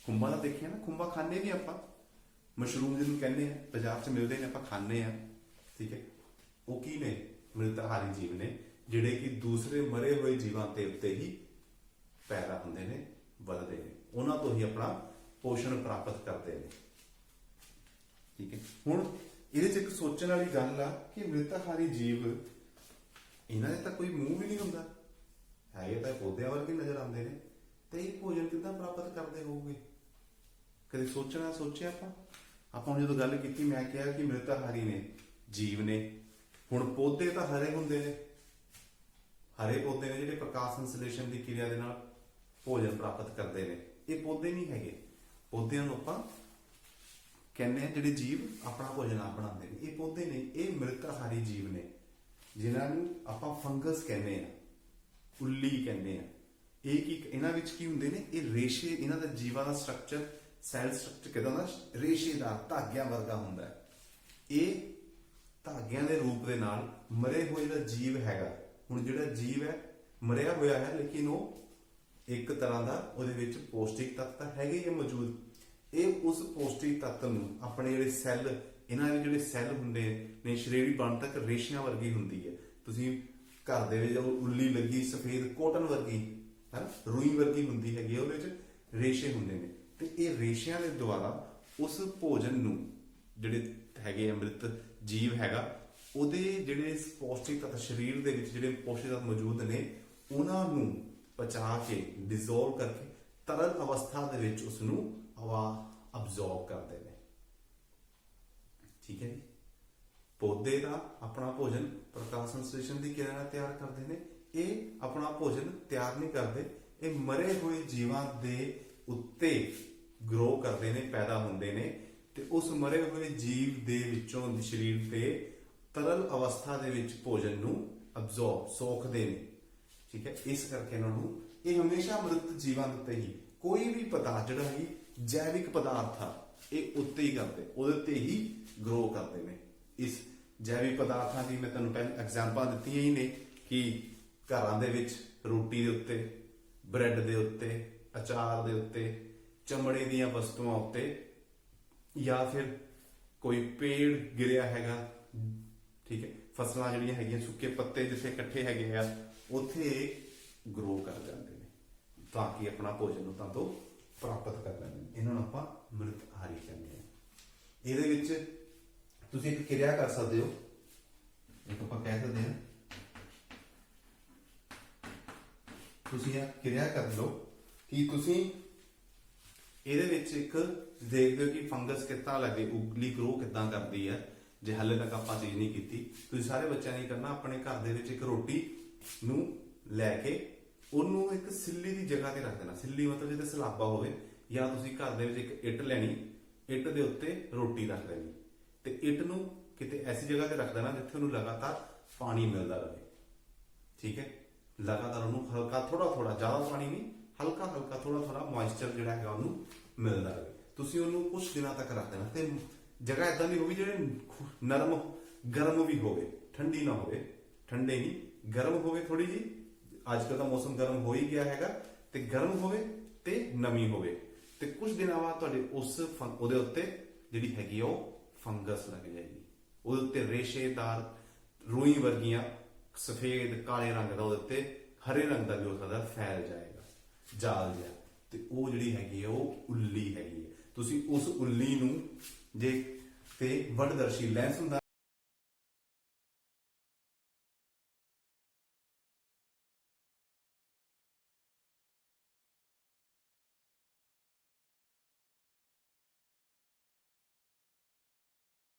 ਖੁੰਬਾਂ ਦਾ ਦੇਖਿਆ ਨਾ, ਖੁੰਬਾਂ ਖਾਂਦੇ ਵੀ ਆਪਾਂ, ਮਸ਼ਰੂਮ ਜਿਹਨੂੰ ਕਹਿੰਦੇ ਆ, ਬਾਜ਼ਾਰ 'ਚ ਮਿਲਦੇ ਨੇ, ਆਪਾਂ ਖਾਂਦੇ ਆ। ਠੀਕ ਹੈ, ਉਹ ਕੀ ਨੇ? ਮ੍ਰਿਤ ਆਹਾਰੀ ਜੀਵ ਨੇ, ਜਿਹੜੇ ਕਿ ਦੂਸਰੇ ਮਰੇ ਹੋਏ ਜੀਵਾਂ ਦੇ ਉੱਤੇ ਹੀ ਪੈਦਾ ਹੁੰਦੇ ਨੇ, ਵੱਧਦੇ ਨੇ, ਉਹਨਾਂ ਤੋਂ ਹੀ ਆਪਣਾ ਪੋਸ਼ਣ ਪ੍ਰਾਪਤ ਕਰਦੇ ਨੇ। ਠੀਕ ਹੈ, ਹੁਣ ਇਹਦੇ 'ਚ ਇੱਕ ਸੋਚਣ ਵਾਲੀ ਗੱਲ ਆ ਕਿ ਮ੍ਰਿਤ ਆਹਾਰੀ ਜੀਵ, ਇਹਨਾਂ ਦੇ ਤਾਂ ਕੋਈ ਮੂੰਹ ਵੀ ਨਹੀਂ ਹੁੰਦਾ, ਹੈਗੇ ਤਾਂ ਪੌਦਿਆਂ ਵਰਗੇ ਨਜ਼ਰ ਆਉਂਦੇ ਨੇ, ਤੇ ਇਹ ਭੋਜਨ ਕਿੱਦਾਂ ਪ੍ਰਾਪਤ ਕਰਦੇ ਹੋਊਗੇ? ਕਦੇ ਸੋਚਿਆ ਆਪਾਂ ਜਦੋਂ ਗੱਲ ਕੀਤੀ, ਮੈਂ ਕਿਹਾ ਕਿ ਮ੍ਰਿਤ ਆਹਾਰੀ ਨੇ, ਜੀਵ ਨੇ। ਹੁਣ ਪੌਦੇ ਤਾਂ ਹਰੇ ਹੁੰਦੇ ਨੇ, ਹਰੇ ਪੌਦੇ ਨੇ ਜਿਹੜੇ ਪ੍ਰਕਾਸ਼ ਸੰਸਲੇਸ਼ਨ ਦੀ ਕਿਰਿਆ ਦੇ ਨਾਲ ਭੋਜਨ ਪ੍ਰਾਪਤ ਕਰਦੇ ਨੇ। ਇਹ ਪੌਦੇ ਨਹੀਂ ਹੈਗੇ, ਪੌਦਿਆਂ ਨੂੰ ਆਪਾਂ ਕਹਿੰਦੇ ਆ ਜਿਹੜੇ ਜੀਵ ਆਪਣਾ ਭੋਜਨ ਆਪ ਬਣਾਉਂਦੇ ਨੇ, ਇਹ ਪੌਦੇ ਨੇ। ਇਹ ਮ੍ਰਿਤ ਆਹਾਰੀ ਜੀਵ ਨੇ, ਜਿਨ੍ਹਾਂ ਨੂੰ ਆਪਾਂ ਫੰਗਸ ਕਹਿੰਦੇ ਆ, ਉੱਲੀ ਕਹਿੰਦੇ ਆ। ਇਹ ਕੀ, ਇਹਨਾਂ ਵਿੱਚ ਕੀ ਹੁੰਦੇ ਨੇ? ਇਹ ਰੇਸ਼ੇ, ਇਹਨਾਂ ਦਾ ਜੀਵਾਂ ਦਾ ਸਟਰਕਚਰ, ਸੈਲ ਸਟਰਕਚਰ ਕਿਦਾਂ ਦਾ? ਰੇਸ਼ੇਦਾਰ, ਧਾਗਿਆਂ ਵਰਗਾ ਹੁੰਦਾ ਹੈ। ਇਹ ਧਾਗਿਆਂ ਦੇ ਰੂਪ ਦੇ ਨਾਲ ਮਰੇ ਹੋਏ ਦਾ ਜੀਵ ਹੈਗਾ। ਹੁਣ ਜਿਹੜਾ ਜੀਵ ਹੈ ਮਰਿਆ ਹੋਇਆ ਹੈ, ਲੇਕਿਨ ਉਹ ਇੱਕ ਤਰ੍ਹਾਂ ਦਾ, ਉਹਦੇ ਵਿੱਚ ਪੌਸ਼ਟਿਕ ਤੱਤ ਤਾਂ ਹੈਗੇ ਹੀ ਮੌਜੂਦ। ਇਹ ਉਸ ਪੌਸ਼ਟਿਕ ਤੱਤ ਨੂੰ ਆਪਣੇ ਜਿਹੜੇ ਸੈੱਲ, ਇਹਨਾਂ ਦੇ ਜਿਹੜੇ ਸੈੱਲ ਹੁੰਦੇ ਨੇ, ਸਰੀਰ ਬਣ ਤੱਕ ਰੇਸ਼ਿਆਂ ਵਰਗੀ ਹੁੰਦੀ ਹੈ। ਤੁਸੀਂ ਘਰ ਦੇ ਵਿੱਚ ਉੱਲੀ ਲੱਗੀ ਸਫੇਦ ਕੋਟਨ ਵਰਗੀ ਹੈ, ਰੂਈ ਵਰਗੀ ਹੁੰਦੀ ਹੈਗੀ, ਉਹਦੇ ਵਿੱਚ ਰੇਸ਼ੇ ਹੁੰਦੇ ਨੇ, ਤੇ ਇਹ ਰੇਸ਼ਿਆਂ ਦੇ ਦੁਆਰਾ ਉਸ ਭੋਜਨ ਨੂੰ, ਜਿਹੜੇ ਹੈਗੇ ਅੰਮ੍ਰਿਤ ਜੀਵ ਹੈਗਾ, ਉਹਦੇ ਜਿਹੜੇ ਪੌਸ਼ਟਿਕ ਤੱਤ ਸਰੀਰ ਦੇ ਵਿੱਚ ਜਿਹੜੇ ਪੌਸ਼ਟਿਕ ਤੱਤ ਮੌਜੂਦ ਨੇ, ਉਹਨਾਂ ਨੂੰ ਪਚਾ ਕੇ, ਡਿਜ਼ੋਲਵ ਕਰਕੇ ਤਰਲ ਅਵਸਥਾ ਦੇ ਵਿੱਚ ਉਸ ਨੂੰ ਅਬਜ਼ੌਰਬ ਕਰਦੇ ਨੇ। ਠੀਕ ਹੈ ਜੀ, ਪੌਦੇ ਦਾ ਆਪਣਾ ਭੋਜਨ ਪ੍ਰਕਾਸ਼ ਸੰਸਲੇਸ਼ਨ ਦੀ ਕਿਰਿਆ ਨਾਲ ਤਿਆਰ ਕਰਦੇ ਨੇ। ਇਹ ਆਪਣਾ ਭੋਜਨ ਤਿਆਰ ਨਹੀਂ ਕਰਦੇ, ਇਹ ਮਰੇ ਹੋਏ ਜੀਵਾਂ ਦੇ ਉੱਤੇ ਗਰੋ ਕਰਦੇ ਨੇ, ਪੈਦਾ ਹੁੰਦੇ ਨੇ, ਤੇ ਉਸ ਮਰੇ ਹੋਏ ਜੀਵ ਦੇ ਵਿੱਚੋਂ ਸਰੀਰ ਤੇ ਤਰਲ ਅਵਸਥਾ ਦੇ ਵਿੱਚ ਭੋਜਨ ਨੂੰ ਅਬਜ਼ੌਰਬ, ਸੋਖਦੇ ਨੇ। ਠੀਕ ਹੈ, ਇਸ ਕਰਕੇ ਇਹਨਾਂ ਨੂੰ, ਇਹ ਹਮੇਸ਼ਾ ਮ੍ਰਿਤ ਜੀਵਾਂ ਦੇ ਉੱਤੇ ਹੀ, ਕੋਈ ਵੀ ਪਦਾਰਥ ਜਿਹੜਾ ਹੈ ਜੈਵਿਕ ਪਦਾਰਥ ਆ ਇਹ ਉੱਤੇ ਹੀ ਕਰਦੇ, ਉਹਦੇ ਤੇ ਹੀ ਗਰੋ ਕਰਦੇ ਨੇ। ਇਸ ਜੈਵਿਕ ਪਦਾਰਥਾਂ ਦੀ ਮੈਂ ਤੁਹਾਨੂੰ ਪਹਿਲਾਂ ਐਗਜ਼ਾਮਪਲ ਦਿੱਤੀਆਂ ਹੀ ਨੇ ਕਿ ਘਰਾਂ ਦੇ ਵਿੱਚ ਰੋਟੀ ਦੇ ਉੱਤੇ, ਬ੍ਰੈਡ ਦੇ ਉੱਤੇ, ਅਚਾਰ ਦੇ ਉੱਤੇ, ਚਮੜੇ ਦੀਆਂ ਵਸਤੂਆਂ ਉੱਤੇ, ਜਾਂ ਫਿਰ ਕੋਈ ਪੇੜ ਗਿਰਿਆ ਹੈਗਾ, ਠੀਕ ਹੈ, ਫਸਲਾਂ ਜਿਹੜੀਆਂ ਹੈਗੀਆਂ, ਸੁੱਕੇ ਪੱਤੇ ਜਿੱਥੇ ਇਕੱਠੇ ਹੈਗੇ ਆ ਉੱਥੇ ਗਰੋ ਕਰ ਜਾਂਦੇ ਨੇ ਤਾਂ ਕਿ ਆਪਣਾ ਭੋਜਨ ਨੂੰ ਤਾਂ ਤੋਂ ਪ੍ਰਾਪਤ ਕਰ ਲੈਂਦੇ ਨੇ। ਇਹਨਾਂ ਨੂੰ ਆਪਾਂ ਮ੍ਰਿਤ ਆਹਾਰੀ ਕਹਿੰਦੇ ਆ। ਇਹਦੇ ਵਿੱਚ ਤੁਸੀਂ ਇੱਕ ਕਿਰਿਆ ਕਰ ਸਕਦੇ ਹੋ, ਇੱਕ ਆਪਾਂ ਕਹਿ ਸਕਦੇ ਹਾਂ, ਤੁਸੀਂ ਇਹ ਕਿਰਿਆ ਕਰ ਲਓ ਕਿ ਤੁਸੀਂ ਇਹਦੇ ਵਿੱਚ ਇੱਕ ਦੇਖਦੇ ਹੋ ਕਿ ਫੰਗਸ ਕਿੱਦਾਂ ਲੱਗੇ, ਉਗਲੀ ਗਰੋ ਕਿੱਦਾਂ ਕਰਦੀ ਹੈ। ਜੇ ਹਾਲੇ ਤੱਕ ਆਪਾਂ ਚੀਜ਼ ਨਹੀਂ ਕੀਤੀ, ਤੁਸੀਂ ਸਾਰੇ ਬੱਚਿਆਂ ਨੇ ਕਰਨਾ, ਆਪਣੇ ਘਰ ਦੇ ਵਿੱਚ ਇੱਕ ਰੋਟੀ ਨੂੰ ਲੈ ਕੇ ਉਹਨੂੰ ਇੱਕ ਸਿੱਲੀ ਦੀ ਜਗ੍ਹਾ ਤੇ ਰੱਖ ਦੇਣਾ। ਸਿੱਲੀ ਮਤਲਬ ਜਿੱਥੇ ਸਲਾਬਾ ਹੋਵੇ, ਜਾਂ ਤੁਸੀਂ ਘਰ ਦੇ ਵਿੱਚ ਇੱਕ ਇੱਟ ਲੈਣੀ, ਇੱਟ ਦੇ ਉੱਤੇ ਰੋਟੀ ਰੱਖ ਦੇਣੀ ਤੇ ਇੱਟ ਨੂੰ ਕਿਤੇ ਐਸੀ ਜਗ੍ਹਾ ਤੇ ਰੱਖ ਦੇਣਾ ਜਿੱਥੇ ਉਹਨੂੰ ਲਗਾਤਾਰ ਪਾਣੀ ਮਿਲਦਾ ਰਹੇ, ਠੀਕ ਹੈ। ਲਗਾਤਾਰ ਉਹਨੂੰ ਹਲਕਾ ਥੋੜਾ ਥੋੜਾ, ਜ਼ਿਆਦਾ ਪਾਣੀ ਨਹੀਂ, ਹਲਕਾ ਹਲਕਾ ਥੋੜਾ ਥੋੜਾ ਮੋਇਸਚਰ ਜਿਹੜਾ ਹੈਗਾ ਉਹਨੂੰ ਮਿਲਦਾ ਰਹੇ। ਤੁਸੀਂ ਉਹਨੂੰ ਕੁਝ ਦਿਨਾਂ ਤੱਕ ਰੱਖ ਦੇਣਾ ਤੇ ਜਗ੍ਹਾ ਇਦਾਂ ਦੀ ਹੋਵੇ ਜਿਹੜੇ ਨਰਮ ਗਰਮ ਵੀ ਹੋਵੇ, ਠੰਡੀ ਨਾ ਹੋਵੇ, ਠੰਡੇ ਨਹੀਂ ਗਰਮ ਹੋਵੇ ਥੋੜੀ ਜੀ। ਅੱਜ ਕੱਲ੍ਹ ਦਾ ਮੌਸਮ ਗਰਮ ਹੋ ਹੀ ਗਿਆ ਹੈਗਾ, ਤੇ ਗਰਮ ਹੋਵੇ ਤੇ ਨਮੀ ਹੋਵੇ, ਤੇ ਕੁਝ ਦਿਨਾਂ ਬਾਅਦ ਤੁਹਾਡੇ ਉਹਦੇ ਉੱਤੇ ਜਿਹੜੀ ਹੈਗੀ ਉਹ ਫੰਗਸ ਲੱਗ ਜਾਏਗੀ। ਉਹਦੇ ਉੱਤੇ ਰੇਸ਼ੇਦਾਰ ਰੂਈ ਵਰਗੀਆਂ ਸਫੇਦ ਕਾਲੇ ਰੰਗ ਦਾ, ਉਹਦੇ ਉੱਤੇ ਹਰੇ ਰੰਗ ਦਾ ਵੀ ਹੋ ਸਕਦਾ ਫੈਲ ਜਾਏਗਾ, ਜਾਲ ਜਿਹਾ, ਤੇ ਉਹ ਜਿਹੜੀ ਹੈਗੀ ਹੈ ਉਹ ਉੱਲੀ ਹੈਗੀ ਹੈ। ਤੁਸੀਂ ਉਸ ਉੱਲੀ ਨੂੰ ਜੇ ਤੇ ਵੱਡਦਰਸ਼ੀ ਲੈਂਸ ਹੁੰਦਾ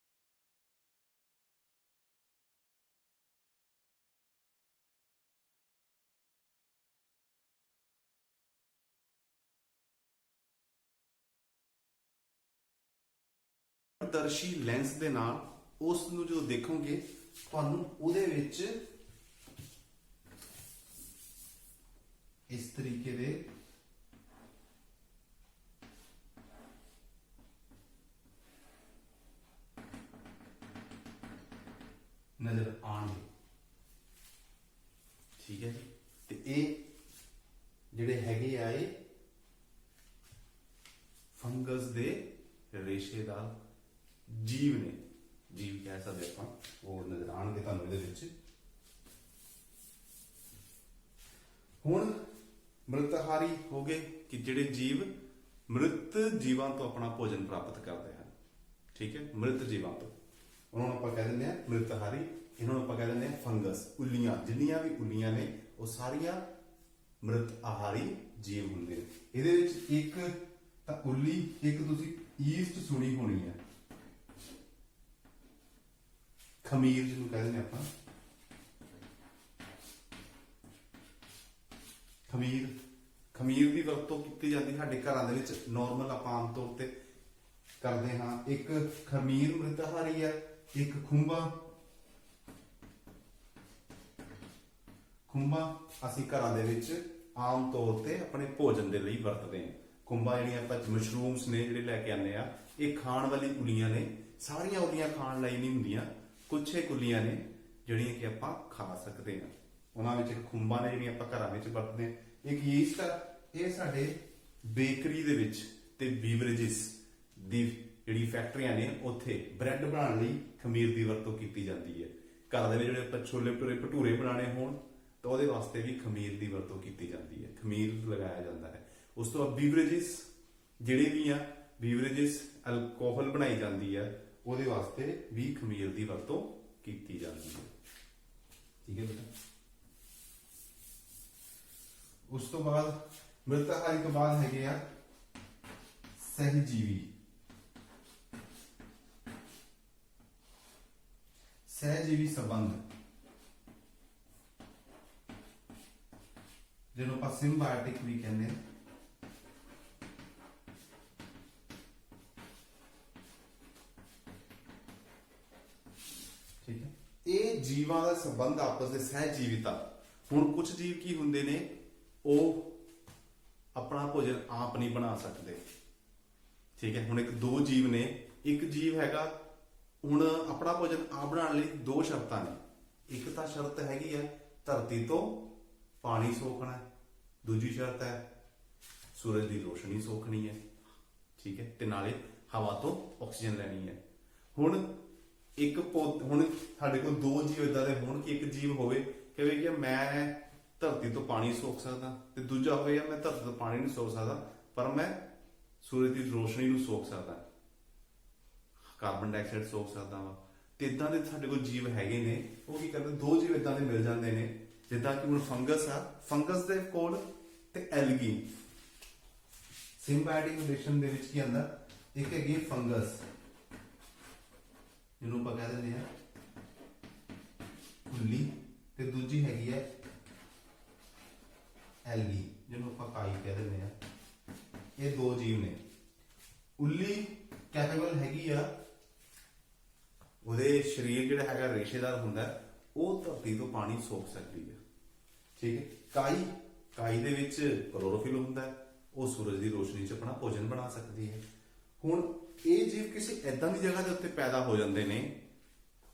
ਦਰਸ਼ੀ ਲੈਂਸ ਦੇ ਨਾਲ ਉਸ ਨੂੰ ਜਦੋਂ ਦੇਖੋਗੇ ਤੁਹਾਨੂੰ ਉਹਦੇ ਵਿੱਚ ਇਸ ਤਰੀਕੇ ਦੇ ਨਜ਼ਰ ਆਉਣਗੇ, ਠੀਕ ਹੈ। ਤੇ ਇਹ ਜਿਹੜੇ ਹੈਗੇ ਆ ਇਹ ਫੰਗਸ ਦੇ ਰੇਸ਼ੇਦਾਰ ਜੀਵ ਨੇ, ਜੀਵ ਕਹਿ ਸਕਦੇ ਆਪਾਂ, ਉਹ ਨਜ਼ਰ ਆਉਣਗੇ ਤੁਹਾਨੂੰ ਇਹਦੇ ਵਿੱਚ। ਹੁਣ ਮ੍ਰਿਤਹਾਰੀ ਹੋ ਗਏ ਕਿ ਜਿਹੜੇ ਜੀਵ ਮ੍ਰਿਤ ਜੀਵਾਂ ਤੋਂ ਆਪਣਾ ਭੋਜਨ ਪ੍ਰਾਪਤ ਕਰਦੇ ਹਨ, ਠੀਕ ਹੈ। ਮ੍ਰਿਤ ਜੀਵਾਂ ਤੋਂ ਉਹਨਾਂ ਨੂੰ ਆਪਾਂ ਕਹਿ ਦਿੰਦੇ ਆ ਮ੍ਰਿਤਹਾਰੀ, ਇਹਨਾਂ ਨੂੰ ਆਪਾਂ ਕਹਿ ਦਿੰਦੇ ਆ ਫੰਗਸ। ਉੱਲੀਆਂ, ਜਿੰਨੀਆਂ ਵੀ ਉੱਲੀਆਂ ਨੇ ਉਹ ਸਾਰੀਆਂ ਮ੍ਰਿਤ ਆਹਾਰੀ ਜੀਵ ਹੁੰਦੇ ਨੇ। ਇਹਦੇ ਵਿੱਚ ਇੱਕ ਤਾਂ ਉੱਲੀ, ਇੱਕ ਤੁਸੀਂ ਈਸਟ ਸੁਣੀ ਹੋਣੀ ਹੈ, ਖਮੀਰ ਜਿਹਨੂੰ ਕਹਿ ਦਿੰਦੇ ਆਪਾਂ, ਖਮੀਰ ਦੀ ਵਰਤੋਂ ਕੀਤੀ ਜਾਂਦੀ ਸਾਡੇ ਘਰਾਂ ਦੇ ਵਿੱਚ ਨਾਰਮਲ, ਆਪਾਂ ਆਮ ਤੌਰ ਤੇ ਕਰਦੇ ਹਾਂ। ਇੱਕ ਖਮੀਰ ਮ੍ਰਿਤਹਾਰੀ ਹੈ, ਇੱਕ ਖੁੰਬਾ ਅਸੀਂ ਘਰਾਂ ਦੇ ਵਿੱਚ ਆਮ ਤੌਰ ਤੇ ਆਪਣੇ ਭੋਜਨ ਦੇ ਲਈ ਵਰਤਦੇ ਹਾਂ। ਖੁੰਬਾ ਜਿਹੜੀਆਂ ਆਪਾਂ ਮਸ਼ਰੂਮਸ ਨੇ ਜਿਹੜੇ ਲੈ ਕੇ ਆਉਂਦੇ ਆ, ਇਹ ਖਾਣ ਵਾਲੀ ਉੱਲੀਆਂ ਨੇ। ਸਾਰੀਆਂ ਉੱਲੀਆਂ ਖਾਣ ਲਈ ਨਹੀਂ ਹੁੰਦੀਆਂ, ਕੁਛ ਇੱਕ ਉੱਲੀਆਂ ਨੇ ਜਿਹੜੀਆਂ ਕਿ ਆਪਾਂ ਖਾ ਸਕਦੇ ਹਾਂ। ਉਹਨਾਂ ਵਿੱਚ ਇੱਕ ਖੁੰਬਾਂ ਨੇ ਜਿਹੜੀਆਂ ਆਪਾਂ ਘਰਾਂ ਵਿੱਚ ਵਰਤਦੇ ਹਾਂ। ਇੱਕ ਯੀਸਟ ਆ, ਇਹ ਸਾਡੇ ਬੇਕਰੀ ਦੇ ਵਿੱਚ ਤੇ ਬੀਵਰੇਜਿਸ ਦੀ ਜਿਹੜੀ ਫੈਕਟਰੀਆਂ ਨੇ ਉੱਥੇ ਬ੍ਰੈਡ ਬਣਾਉਣ ਲਈ ਖਮੀਰ ਦੀ ਵਰਤੋਂ ਕੀਤੀ ਜਾਂਦੀ ਹੈ। ਘਰ ਦੇ ਵਿੱਚ ਜਿਹੜੇ ਆਪਾਂ ਛੋਲੇ ਭਟੂਰੇ ਬਣਾਉਣੇ ਹੋਣ ਤਾਂ ਉਹਦੇ ਵਾਸਤੇ ਵੀ ਖਮੀਰ ਦੀ ਵਰਤੋਂ ਕੀਤੀ ਜਾਂਦੀ ਹੈ, ਖਮੀਰ ਲਗਾਇਆ ਜਾਂਦਾ ਹੈ। ਉਸ ਤੋਂ ਬਾਅਦ ਬੀਵਰੇਜਿਸ ਜਿਹੜੇ ਵੀ ਆ, ਬੀਵਰੇਜਿਸ ਅਲਕੋਹਲ ਬਣਾਈ ਜਾਂਦੀ ਹੈ, ਉਹਦੇ ਵਾਸਤੇ ਵੀ ਖਮੀਰ ਦੀ ਵਰਤੋਂ ਕੀਤੀ ਜਾਂਦੀ ਹੈ, ਠੀਕ ਹੈ ਬੇਟਾ। ਉਸ ਤੋਂ ਬਾਅਦ ਮ੍ਰਿਤਹਾਰੀ ਤੋਂ ਬਾਅਦ ਹੈਗੇ ਆ ਸਹਿਜੀਵੀ। ਸਹਿਜੀਵੀ ਸੰਬੰਧ ਜਿਹਨੂੰ ਆਪਾਂ ਸਿੰਬਾਇਓਟਿਕ ਵੀ ਕਹਿੰਦੇ ਹਾਂ। ਠੀਕ ਹੈ, ਇਹ ਜੀਵਾਂ ਦਾ ਸੰਬੰਧ ਆਪਸ ਦੇ ਸਹਿਜੀਵਿਤਾ। ਹੁਣ ਕੁਝ ਜੀਵ ਕੀ ਹੁੰਦੇ ਨੇ, ਉਹ ਆਪਣਾ ਭੋਜਨ ਆਪ ਨਹੀਂ ਬਣਾ ਸਕਦੇ। ਠੀਕ ਹੈ, ਹੁਣ ਇੱਕ ਦੋ ਜੀਵ ਨੇ, ਇੱਕ ਜੀਵ ਹੈਗਾ ਹੁਣ ਆਪਣਾ ਭੋਜਨ ਆਪ ਬਣਾਉਣ ਲਈ ਦੋ ਸ਼ਰਤਾਂ ਨੇ। ਇੱਕ ਤਾਂ ਸ਼ਰਤ ਹੈਗੀ ਹੈ ਧਰਤੀ ਤੋਂ ਪਾਣੀ ਸੋਖਣਾ ਹੈ, ਦੂਜੀ ਸ਼ਰਤ ਹੈ ਸੂਰਜ ਦੀ ਰੋਸ਼ਨੀ ਸੋਖਣੀ ਹੈ। ਠੀਕ ਹੈ, ਤੇ ਨਾਲੇ ਹਵਾ ਤੋਂ ਆਕਸੀਜਨ ਲੈਣੀ ਹੈ। ਹੁਣ ਹੁਣ ਸਾਡੇ ਕੋਲ ਦੋ ਜੀਵ ਇਦਾਂ ਦੇ ਹੋਣ ਕਿ ਇੱਕ ਜੀਵ ਹੋਵੇ ਕਹੇ ਕਿ ਮੈਂ ਧਰਤੀ ਤੋਂ ਪਾਣੀ ਸੋਖ ਸਕਦਾ, ਤੇ ਦੂਜਾ ਹੋਵੇ ਮੈਂ ਧਰਤੀ ਤੋਂ ਪਾਣੀ ਨਹੀਂ ਸੋਖ ਸਕਦਾ ਪਰ ਮੈਂ ਸੂਰਜ ਦੀ ਰੋਸ਼ਨੀ ਨੂੰ ਸੋਖ ਸਕਦਾ, ਕਾਰਬਨ ਡਾਈਆਕਸਾਈਡ ਸੋਖ ਸਕਦਾ ਵਾ। ਤੇ ਇਦਾਂ ਦੇ ਸਾਡੇ ਕੋਲ ਜੀਵ ਹੈਗੇ ਨੇ। ਉਹ ਕੀ ਕਰਦੇ, ਦੋ ਜੀਵ ਇਦਾਂ ਦੇ ਮਿਲ ਜਾਂਦੇ ਨੇ, ਜਿੱਦਾਂ ਕਿ ਹੁਣ ਫੰਗਸ ਆ, ਫੰਗਸ ਦੇ ਕੋਲ ਤੇ ਐਲਗੀ ਸਿੰਬਾਇਓਟਿਕ ਰਿਲੇਸ਼ਨ ਦੇ ਵਿੱਚ ਕੀ ਆਂਦਾ, ਇੱਕ ਹੈਗੀ ਫੰਗਸ ਜਿਹਨੂੰ ਆਪਾਂ ਕਹਿ ਦਿੰਦੇ ਆ ਉੱਲੀ, ਤੇ ਦੂਜੀ ਹੈਗੀ ਹੈ ਐਲਗੀ ਜਿਹਨੂੰ ਆਪਾਂ ਕਾਈ ਕਹਿ ਦਿੰਦੇ ਆ। ਇਹ ਦੋ ਜੀਵ ਨੇ। ਉੱਲੀ ਕੈਪੇਬਲ ਹੈਗੀ ਆ, ਉਹਦੇ ਸਰੀਰ ਜਿਹੜਾ ਹੈਗਾ ਰੇਸ਼ੇਦਾਰ ਹੁੰਦਾ, ਉਹ ਧਰਤੀ ਤੋਂ ਪਾਣੀ ਸੋਖ ਸਕਦੀ ਹੈ। ਠੀਕ ਹੈ, ਕਾਈ ਦੇ ਵਿੱਚ ਕਲੋਰੋਫਿਲ ਹੁੰਦਾ, ਉਹ ਸੂਰਜ ਦੀ ਰੋਸ਼ਨੀ 'ਚ ਆਪਣਾ ਭੋਜਨ ਬਣਾ ਸਕਦੀ ਹੈ। ਹੁਣ ਇਹ ਜੀਵ ਕਿਸੇ ਏਦਾਂ ਦੀ ਜਗ੍ਹਾ ਦੇ ਉੱਤੇ ਪੈਦਾ ਹੋ ਜਾਂਦੇ ਨੇ।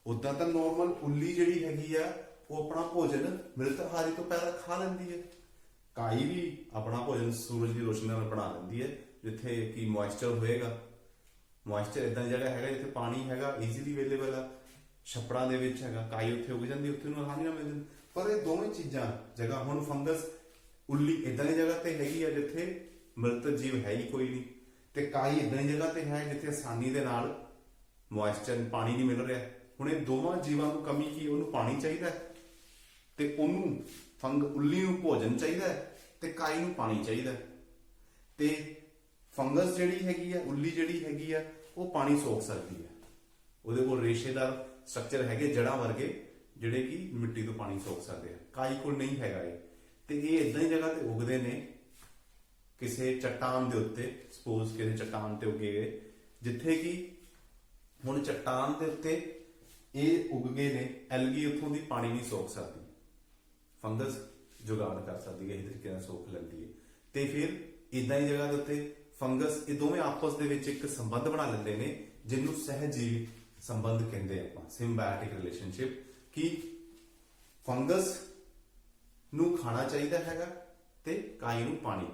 ਉਦਾਂ ਤਾਂ ਨਾਰਮਲ ਉੱਲੀ ਜਿਹੜੀ ਹੈਗੀ ਆ ਉਹ ਆਪਣਾ ਭੋਜਨ ਮਿਰਤਹਾਰੀ ਤੋਂ ਪਹਿਲਾਂ ਖਾ ਲੈਂਦੀ ਹੈ। ਕਾਈ ਵੀ ਆਪਣਾ ਭੋਜਨ ਸੂਰਜ ਦੀ ਰੋਸ਼ਨੀ ਨਾਲ ਬਣਾ ਲੈਂਦੀ ਹੈ, ਜਿੱਥੇ ਕਿ ਮੋਇਸਚਰ ਹੋਏਗਾ। ਮੋਇਸਚਰ ਇਦਾਂ ਦੀ ਜਗ੍ਹਾ ਹੈਗਾ ਜਿੱਥੇ ਪਾਣੀ ਹੈਗਾ ਈਜ਼ੀਲੀ ਅਵੇਲੇਬਲ ਆ, ਛੱਪੜਾਂ ਦੇ ਵਿੱਚ ਹੈਗਾ, ਕਾਈ ਉੱਥੇ ਉੱਗ ਜਾਂਦੀ, ਉੱਥੇ ਨੂੰ ਆਸਾਨੀ ਨਾਲ ਮਿਲ ਜਾਂਦੀ। ਪਰ ਇਹ ਦੋਵੇਂ ਚੀਜ਼ਾਂ ਜਗ੍ਹਾ, ਹੁਣ ਫੰਗਸ ਉੱਲੀ ਇਦਾਂ ਦੀ ਜਗ੍ਹਾ ਤੇ ਹੈਗੀ ਆ ਜਿੱਥੇ ਮ੍ਰਿਤ ਜੀਵ ਹੈ ਹੀ ਕੋਈ ਨਹੀਂ, ਤੇ ਕਾਈ ਇਦਾਂ ਦੀ ਜਗ੍ਹਾ ਤੇ ਹੈ ਜਿੱਥੇ ਆਸਾਨੀ ਦੇ ਨਾਲ ਮੋਇਸਚਰ ਪਾਣੀ ਨਹੀਂ ਮਿਲ ਰਿਹਾ। ਹੁਣ ਇਹ ਦੋਵਾਂ ਜੀਵਾਂ ਨੂੰ ਕਮੀ ਕੀ, ਉਹਨੂੰ ਪਾਣੀ ਚਾਹੀਦਾ ਤੇ ਉਹਨੂੰ ਉੱਲੀ ਨੂੰ ਭੋਜਨ ਚਾਹੀਦਾ ਤੇ ਕਾਈ ਨੂੰ ਪਾਣੀ ਚਾਹੀਦਾ। ਤੇ ਫੰਗਸ ਜਿਹੜੀ ਹੈਗੀ ਆ, ਉੱਲੀ ਜਿਹੜੀ ਹੈਗੀ ਆ, ਉਹ ਪਾਣੀ ਸੋਖ ਸਕਦੀ ਹੈ। ਉਹਦੇ ਕੋਲ ਰੇਸ਼ੇਦਾਰ ਸਟਰਕਚਰ ਹੈਗੇ ਜੜ੍ਹਾਂ ਵਰਗੇ ਜਿਹੜੇ ਕਿ ਮਿੱਟੀ ਤੋਂ ਪਾਣੀ ਸੋਖ ਸਕਦੇ ਆ। ਕਾਈ ਕੋਲ ਨਹੀਂ ਹੈਗਾ ਇਹ, ਤੇ ਇਹ ਇਦਾਂ ਹੀ ਜਗ੍ਹਾ ਤੇ ਉਗਦੇ ਨੇ ਕਿਸੇ ਚੱਟਾਨ ਦੇ ਉੱਤੇ। ਸਪੋਜ਼ ਕਿਸੇ ਚੱਟਾਨ ਤੇ ਉੱਗੇ ਗਏ, ਜਿੱਥੇ ਕਿ ਹੁਣ ਚੱਟਾਨ ਦੇ ਉੱਤੇ ਇਹ ਉੱਗ ਗਏ ਨੇ, ਐਲਗੀ ਉੱਥੋਂ ਦੀ ਪਾਣੀ ਨਹੀਂ ਸੋਖ ਸਕਦੀ, ਫੰਗਸ ਜੁਗਾੜ ਕਰ ਸਕਦੀ ਹੈ, ਇਸ ਤਰੀਕੇ ਨਾਲ ਸੋਖ ਲੈਂਦੀ ਹੈ। ਤੇ ਫਿਰ ਇਦਾਂ ਹੀ ਜਗ੍ਹਾ ਦੇ ਉੱਤੇ ਫੰਗਸ, ਇਹ ਦੋਵੇਂ ਆਪਸ ਦੇ ਵਿੱਚ ਇੱਕ ਸੰਬੰਧ ਬਣਾ ਲੈਂਦੇ ਨੇ ਜਿਹਨੂੰ ਸਹਿਜੀਵੀ ਸੰਬੰਧ ਕਹਿੰਦੇ ਆਪਾਂ, ਸਿੰਬਾਇਓਟਿਕ ਰਿਲੇਸ਼ਨਸ਼ਿਪ, ਕਿ ਫੰਗਸ ਨੂੰ ਖਾਣਾ ਚਾਹੀਦਾ ਹੈਗਾ ਤੇ ਕਾਈ ਨੂੰ ਪਾਣੀ।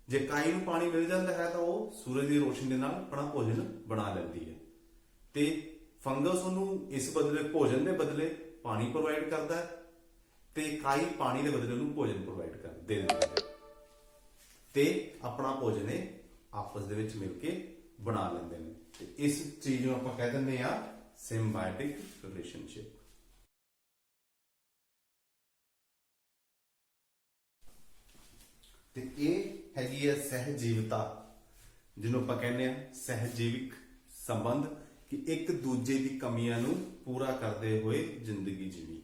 ਜੇ ਕਾਈ ਨੂੰ ਪਾਣੀ ਮਿਲ ਜਾਂਦਾ ਹੈ ਤਾਂ ਉਹ ਸੂਰਜ ਦੀ ਰੋਸ਼ਨੀ ਦੇ ਨਾਲ ਆਪਣਾ ਭੋਜਨ ਬਣਾ ਲੈਂਦੀ ਹੈ, ਤੇ ਫੰਗਸ ਉਹਨੂੰ ਇਸ ਬਦਲੇ, ਭੋਜਨ ਦੇ ਬਦਲੇ ਪਾਣੀ ਪ੍ਰੋਵਾਈਡ ਕਰਦਾ ਹੈ, ਤੇ ਕਾਈ ਪਾਣੀ ਦੇ ਬਦਲੇ ਉਹਨੂੰ ਭੋਜਨ ਪ੍ਰੋਵਾਈਡ ਦੇ ਦਿੰਦਾ ਹੈ, ਤੇ ਆਪਣਾ ਭੋਜਨ ਇਹ ਆਪਸ ਦੇ ਵਿੱਚ ਮਿਲ ਕੇ ਬਣਾ ਲੈਂਦੇ ਨੇ। ਤੇ ਇਸ ਚੀਜ਼ ਨੂੰ ਆਪਾਂ ਕਹਿ ਦਿੰਦੇ ਆ ਸਿੰਬਾਇਓਟਿਕ ਰਿਲੇਸ਼ਨਸ਼ਿਪ। ਤੇ ਇਹ ਹੈਗੀ ਹੈ ਸਹਿਜੀਵਤਾ, ਜਿਹਨੂੰ ਆਪਾਂ ਕਹਿੰਦੇ ਆ ਸਹਿਜੀਵਿਕ ਸੰਬੰਧ, ਕਿ ਇੱਕ ਦੂਜੇ ਦੀ ਕਮੀਆਂ ਨੂੰ ਪੂਰਾ ਕਰਦੇ ਹੋਏ ਜ਼ਿੰਦਗੀ ਜੀਣੀ।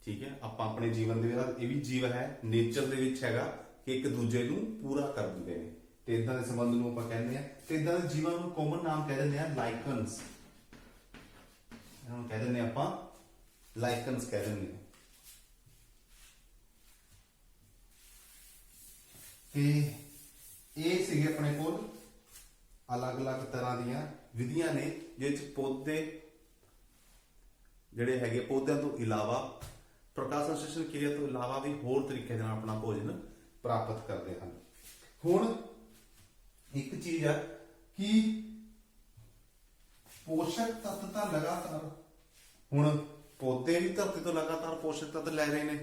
ਠੀਕ ਹੈ, ਆਪਾਂ ਆਪਣੇ ਜੀਵਨ ਦੇ ਵਿੱਚ, ਇਹ ਵੀ ਜੀਵ ਹੈ, ਨੇਚਰ ਦੇ ਵਿੱਚ ਹੈਗਾ ਕਿ ਇੱਕ ਦੂਜੇ ਨੂੰ ਪੂਰਾ ਕਰ ਦਿੰਦੇ ਨੇ, ਤੇ ਇਦਾਂ ਦੇ ਸੰਬੰਧ ਨੂੰ ਆਪਾਂ ਕਹਿੰਦੇ ਆ। ਤੇ ਇਦਾਂ ਦੇ ਜੀਵਾਂ ਨੂੰ ਕਾਮਨ ਨਾਮ ਕਹਿ ਦਿੰਦੇ ਆ ਲਾਈਕਨਸ। ਇਹਨਾਂ ਨੂੰ ਕਹਿ ਦਿੰਦੇ ਆਪਾਂ ਲਾਈਕਨਸ ਕਹਿ ਦਿੰਦੇ ਆ। ਤੇ ਇਹ ਸੀਗੇ ਆਪਣੇ ਕੋਲ ਅਲੱਗ-ਅਲੱਗ ਤਰ੍ਹਾਂ ਦੀਆਂ ਵਿਧੀਆਂ ਨੇ, ਜਿਸ ਚ ਪੌਦੇ ਜਿਹੜੇ ਹੈਗੇ, ਪੌਦਿਆਂ ਤੋਂ ਇਲਾਵਾ ਪ੍ਰਕਾਸ਼ ਸੰਸ਼ਲੇਸ਼ਣ ਕਿਰਿਆ ਤੋਂ ਇਲਾਵਾ ਵੀ ਹੋਰ ਤਰੀਕੇ ਨਾਲ ਆਪਣਾ ਭੋਜਨ ਪ੍ਰਾਪਤ ਕਰਦੇ ਹਨ। ਹੁਣ ਇੱਕ ਚੀਜ਼ ਹੈ ਕਿ ਪੋਸ਼ਕ ਤੱਤ ਤਾਂ ਲਗਾਤਾਰ, ਹੁਣ ਪੌਦੇ ਵੀ ਧਰਤੀ ਤੋਂ ਲਗਾਤਾਰ ਪੋਸ਼ਕ ਤੱਤ ਲੈ ਰਹੇ ਨੇ,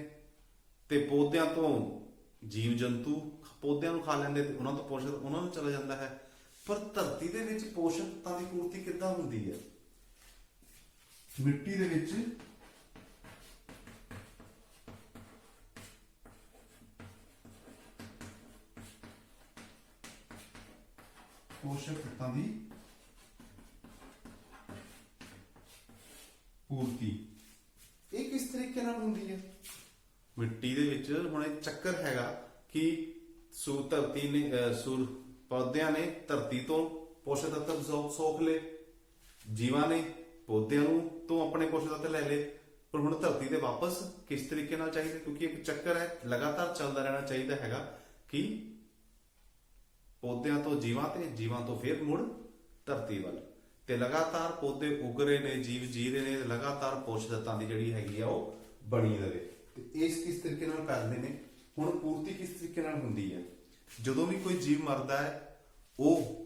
ਤੇ ਪੌਦਿਆਂ ਤੋਂ ਜੀਵ ਜੰਤੂ ਪੌਦਿਆਂ ਨੂੰ ਖਾ ਲੈਂਦੇ ਤੇ ਉਹਨਾਂ ਤੋਂ ਪੋਸ਼ਕ ਉਹਨਾਂ ਨੂੰ ਚਲਾ ਜਾਂਦਾ ਹੈ। ਪਰ ਧਰਤੀ ਦੇ ਵਿੱਚ ਪੋਸ਼ਕ ਤੱਤਾਂ ਦੀ ਪੂਰਤੀ ਕਿੱਦਾਂ ਹੁੰਦੀ ਹੈ? ਮਿੱਟੀ ਦੇ ਵਿੱਚ ਪੋਸ਼ਕ ਤੱਤਾਂ ਦੀ ਪੂਰਤੀ ਇਹ ਕਿਸ ਤਰੀਕੇ ਨਾਲ ਹੁੰਦੀ ਹੈ? ਮਿੱਟੀ ਦੇ ਵਿੱਚ ਹੁਣ ਇਹ ਚੱਕਰ ਹੈਗਾ ਕਿ ਧਰਤੀ ਨੇ ਪੌਦਿਆਂ ਨੇ ਧਰਤੀ ਤੋਂ ਪੋਸ਼ਕ ਤੱਤ ਸੋਖ ਲਏ, ਜੀਵਾਂ ਨੇ ਪੌਦਿਆਂ ਨੂੰ ਤੋਂ ਆਪਣੇ ਪੋਸ਼ਕ ਤੱਤ ਲੈ ਲਏ, ਪਰ ਹੁਣ ਧਰਤੀ ਤੇ ਵਾਪਸ ਕਿਸ ਤਰੀਕੇ ਨਾਲ ਚਾਹੀਦੇ? ਕਿਉਂਕਿ ਇੱਕ ਚੱਕਰ ਹੈ, ਲਗਾਤਾਰ ਚੱਲਦਾ ਰਹਿਣਾ ਚਾਹੀਦਾ ਹੈਗਾ ਕਿ ਪੌਦਿਆਂ ਤੋਂ ਜੀਵਾਂ ਤੇ, ਜੀਵਾਂ ਤੋਂ ਫਿਰ ਮੁੜ ਧਰਤੀ ਵੱਲ, ਤੇ ਲਗਾਤਾਰ ਪੌਦੇ ਉਗ ਰਹੇ ਨੇ, ਜੀਵ ਜੀ ਰਹੇ ਨੇ, ਲਗਾਤਾਰ ਪੋਸ਼ਕ ਤੱਤਾਂ ਦੀ ਜਿਹੜੀ ਹੈਗੀ ਆ ਉਹ ਬਣੀ ਰਵੇ। ਤੇ ਇਸ ਕਿਸ ਤਰੀਕੇ ਨਾਲ ਕਰਦੇ ਨੇ? ਹੁਣ ਪੂਰਤੀ ਕਿਸ ਤਰੀਕੇ ਨਾਲ ਹੁੰਦੀ ਹੈ? ਜਦੋਂ ਵੀ ਕੋਈ ਜੀਵ ਮਰਦਾ ਹੈ, ਉਹ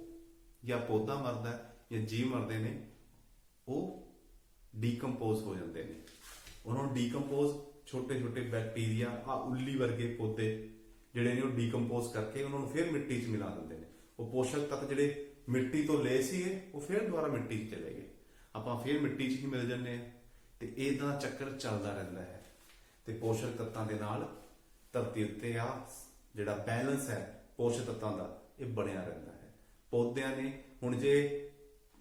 ਜਾਂ ਪੌਦਾ ਮਰਦਾ ਹੈ ਜਾਂ ਜੀਵ ਮਰਦੇ ਨੇ, ਉਹ ਡੀਕੰਪੋਜ਼ ਹੋ ਜਾਂਦੇ ਨੇ। ਉਹਨਾਂ ਨੂੰ ਡੀਕੰਪੋਜ਼ ਛੋਟੇ ਛੋਟੇ ਬੈਕਟੀਰੀਆ, ਆ ਉੱਲੀ ਵਰਗੇ ਪੌਦੇ ਜਿਹੜੇ ਨੇ ਉਹ ਡੀਕੰਪੋਜ਼ ਕਰਕੇ ਉਹਨਾਂ ਨੂੰ ਫਿਰ ਮਿੱਟੀ 'ਚ ਮਿਲਾ ਦਿੰਦੇ ਨੇ। ਉਹ ਪੋਸ਼ਕ ਤੱਤ ਜਿਹੜੇ ਮਿੱਟੀ ਤੋਂ ਲਏ ਸੀਗੇ ਉਹ ਫਿਰ ਦੁਬਾਰਾ ਮਿੱਟੀ 'ਚ ਚਲੇ ਗਏ, ਆਪਾਂ ਫਿਰ ਮਿੱਟੀ 'ਚ ਹੀ ਮਿਲ ਜਾਂਦੇ ਆ। ਤੇ ਇਹਦਾ ਚੱਕਰ ਚੱਲਦਾ ਰਹਿੰਦਾ ਹੈ ਤੇ ਪੋਸ਼ਕ ਤੱਤਾਂ ਦੇ ਨਾਲ ਧਰਤੀ ਉੱਤੇ ਆ ਜਿਹੜਾ ਬੈਲੈਂਸ ਹੈ ਪੋਸ਼ਕ ਤੱਤਾਂ ਦਾ, ਇਹ ਬਣਿਆ ਰਹਿੰਦਾ ਹੈ। ਪੌਦਿਆਂ ਨੇ ਹੁਣ ਜੇ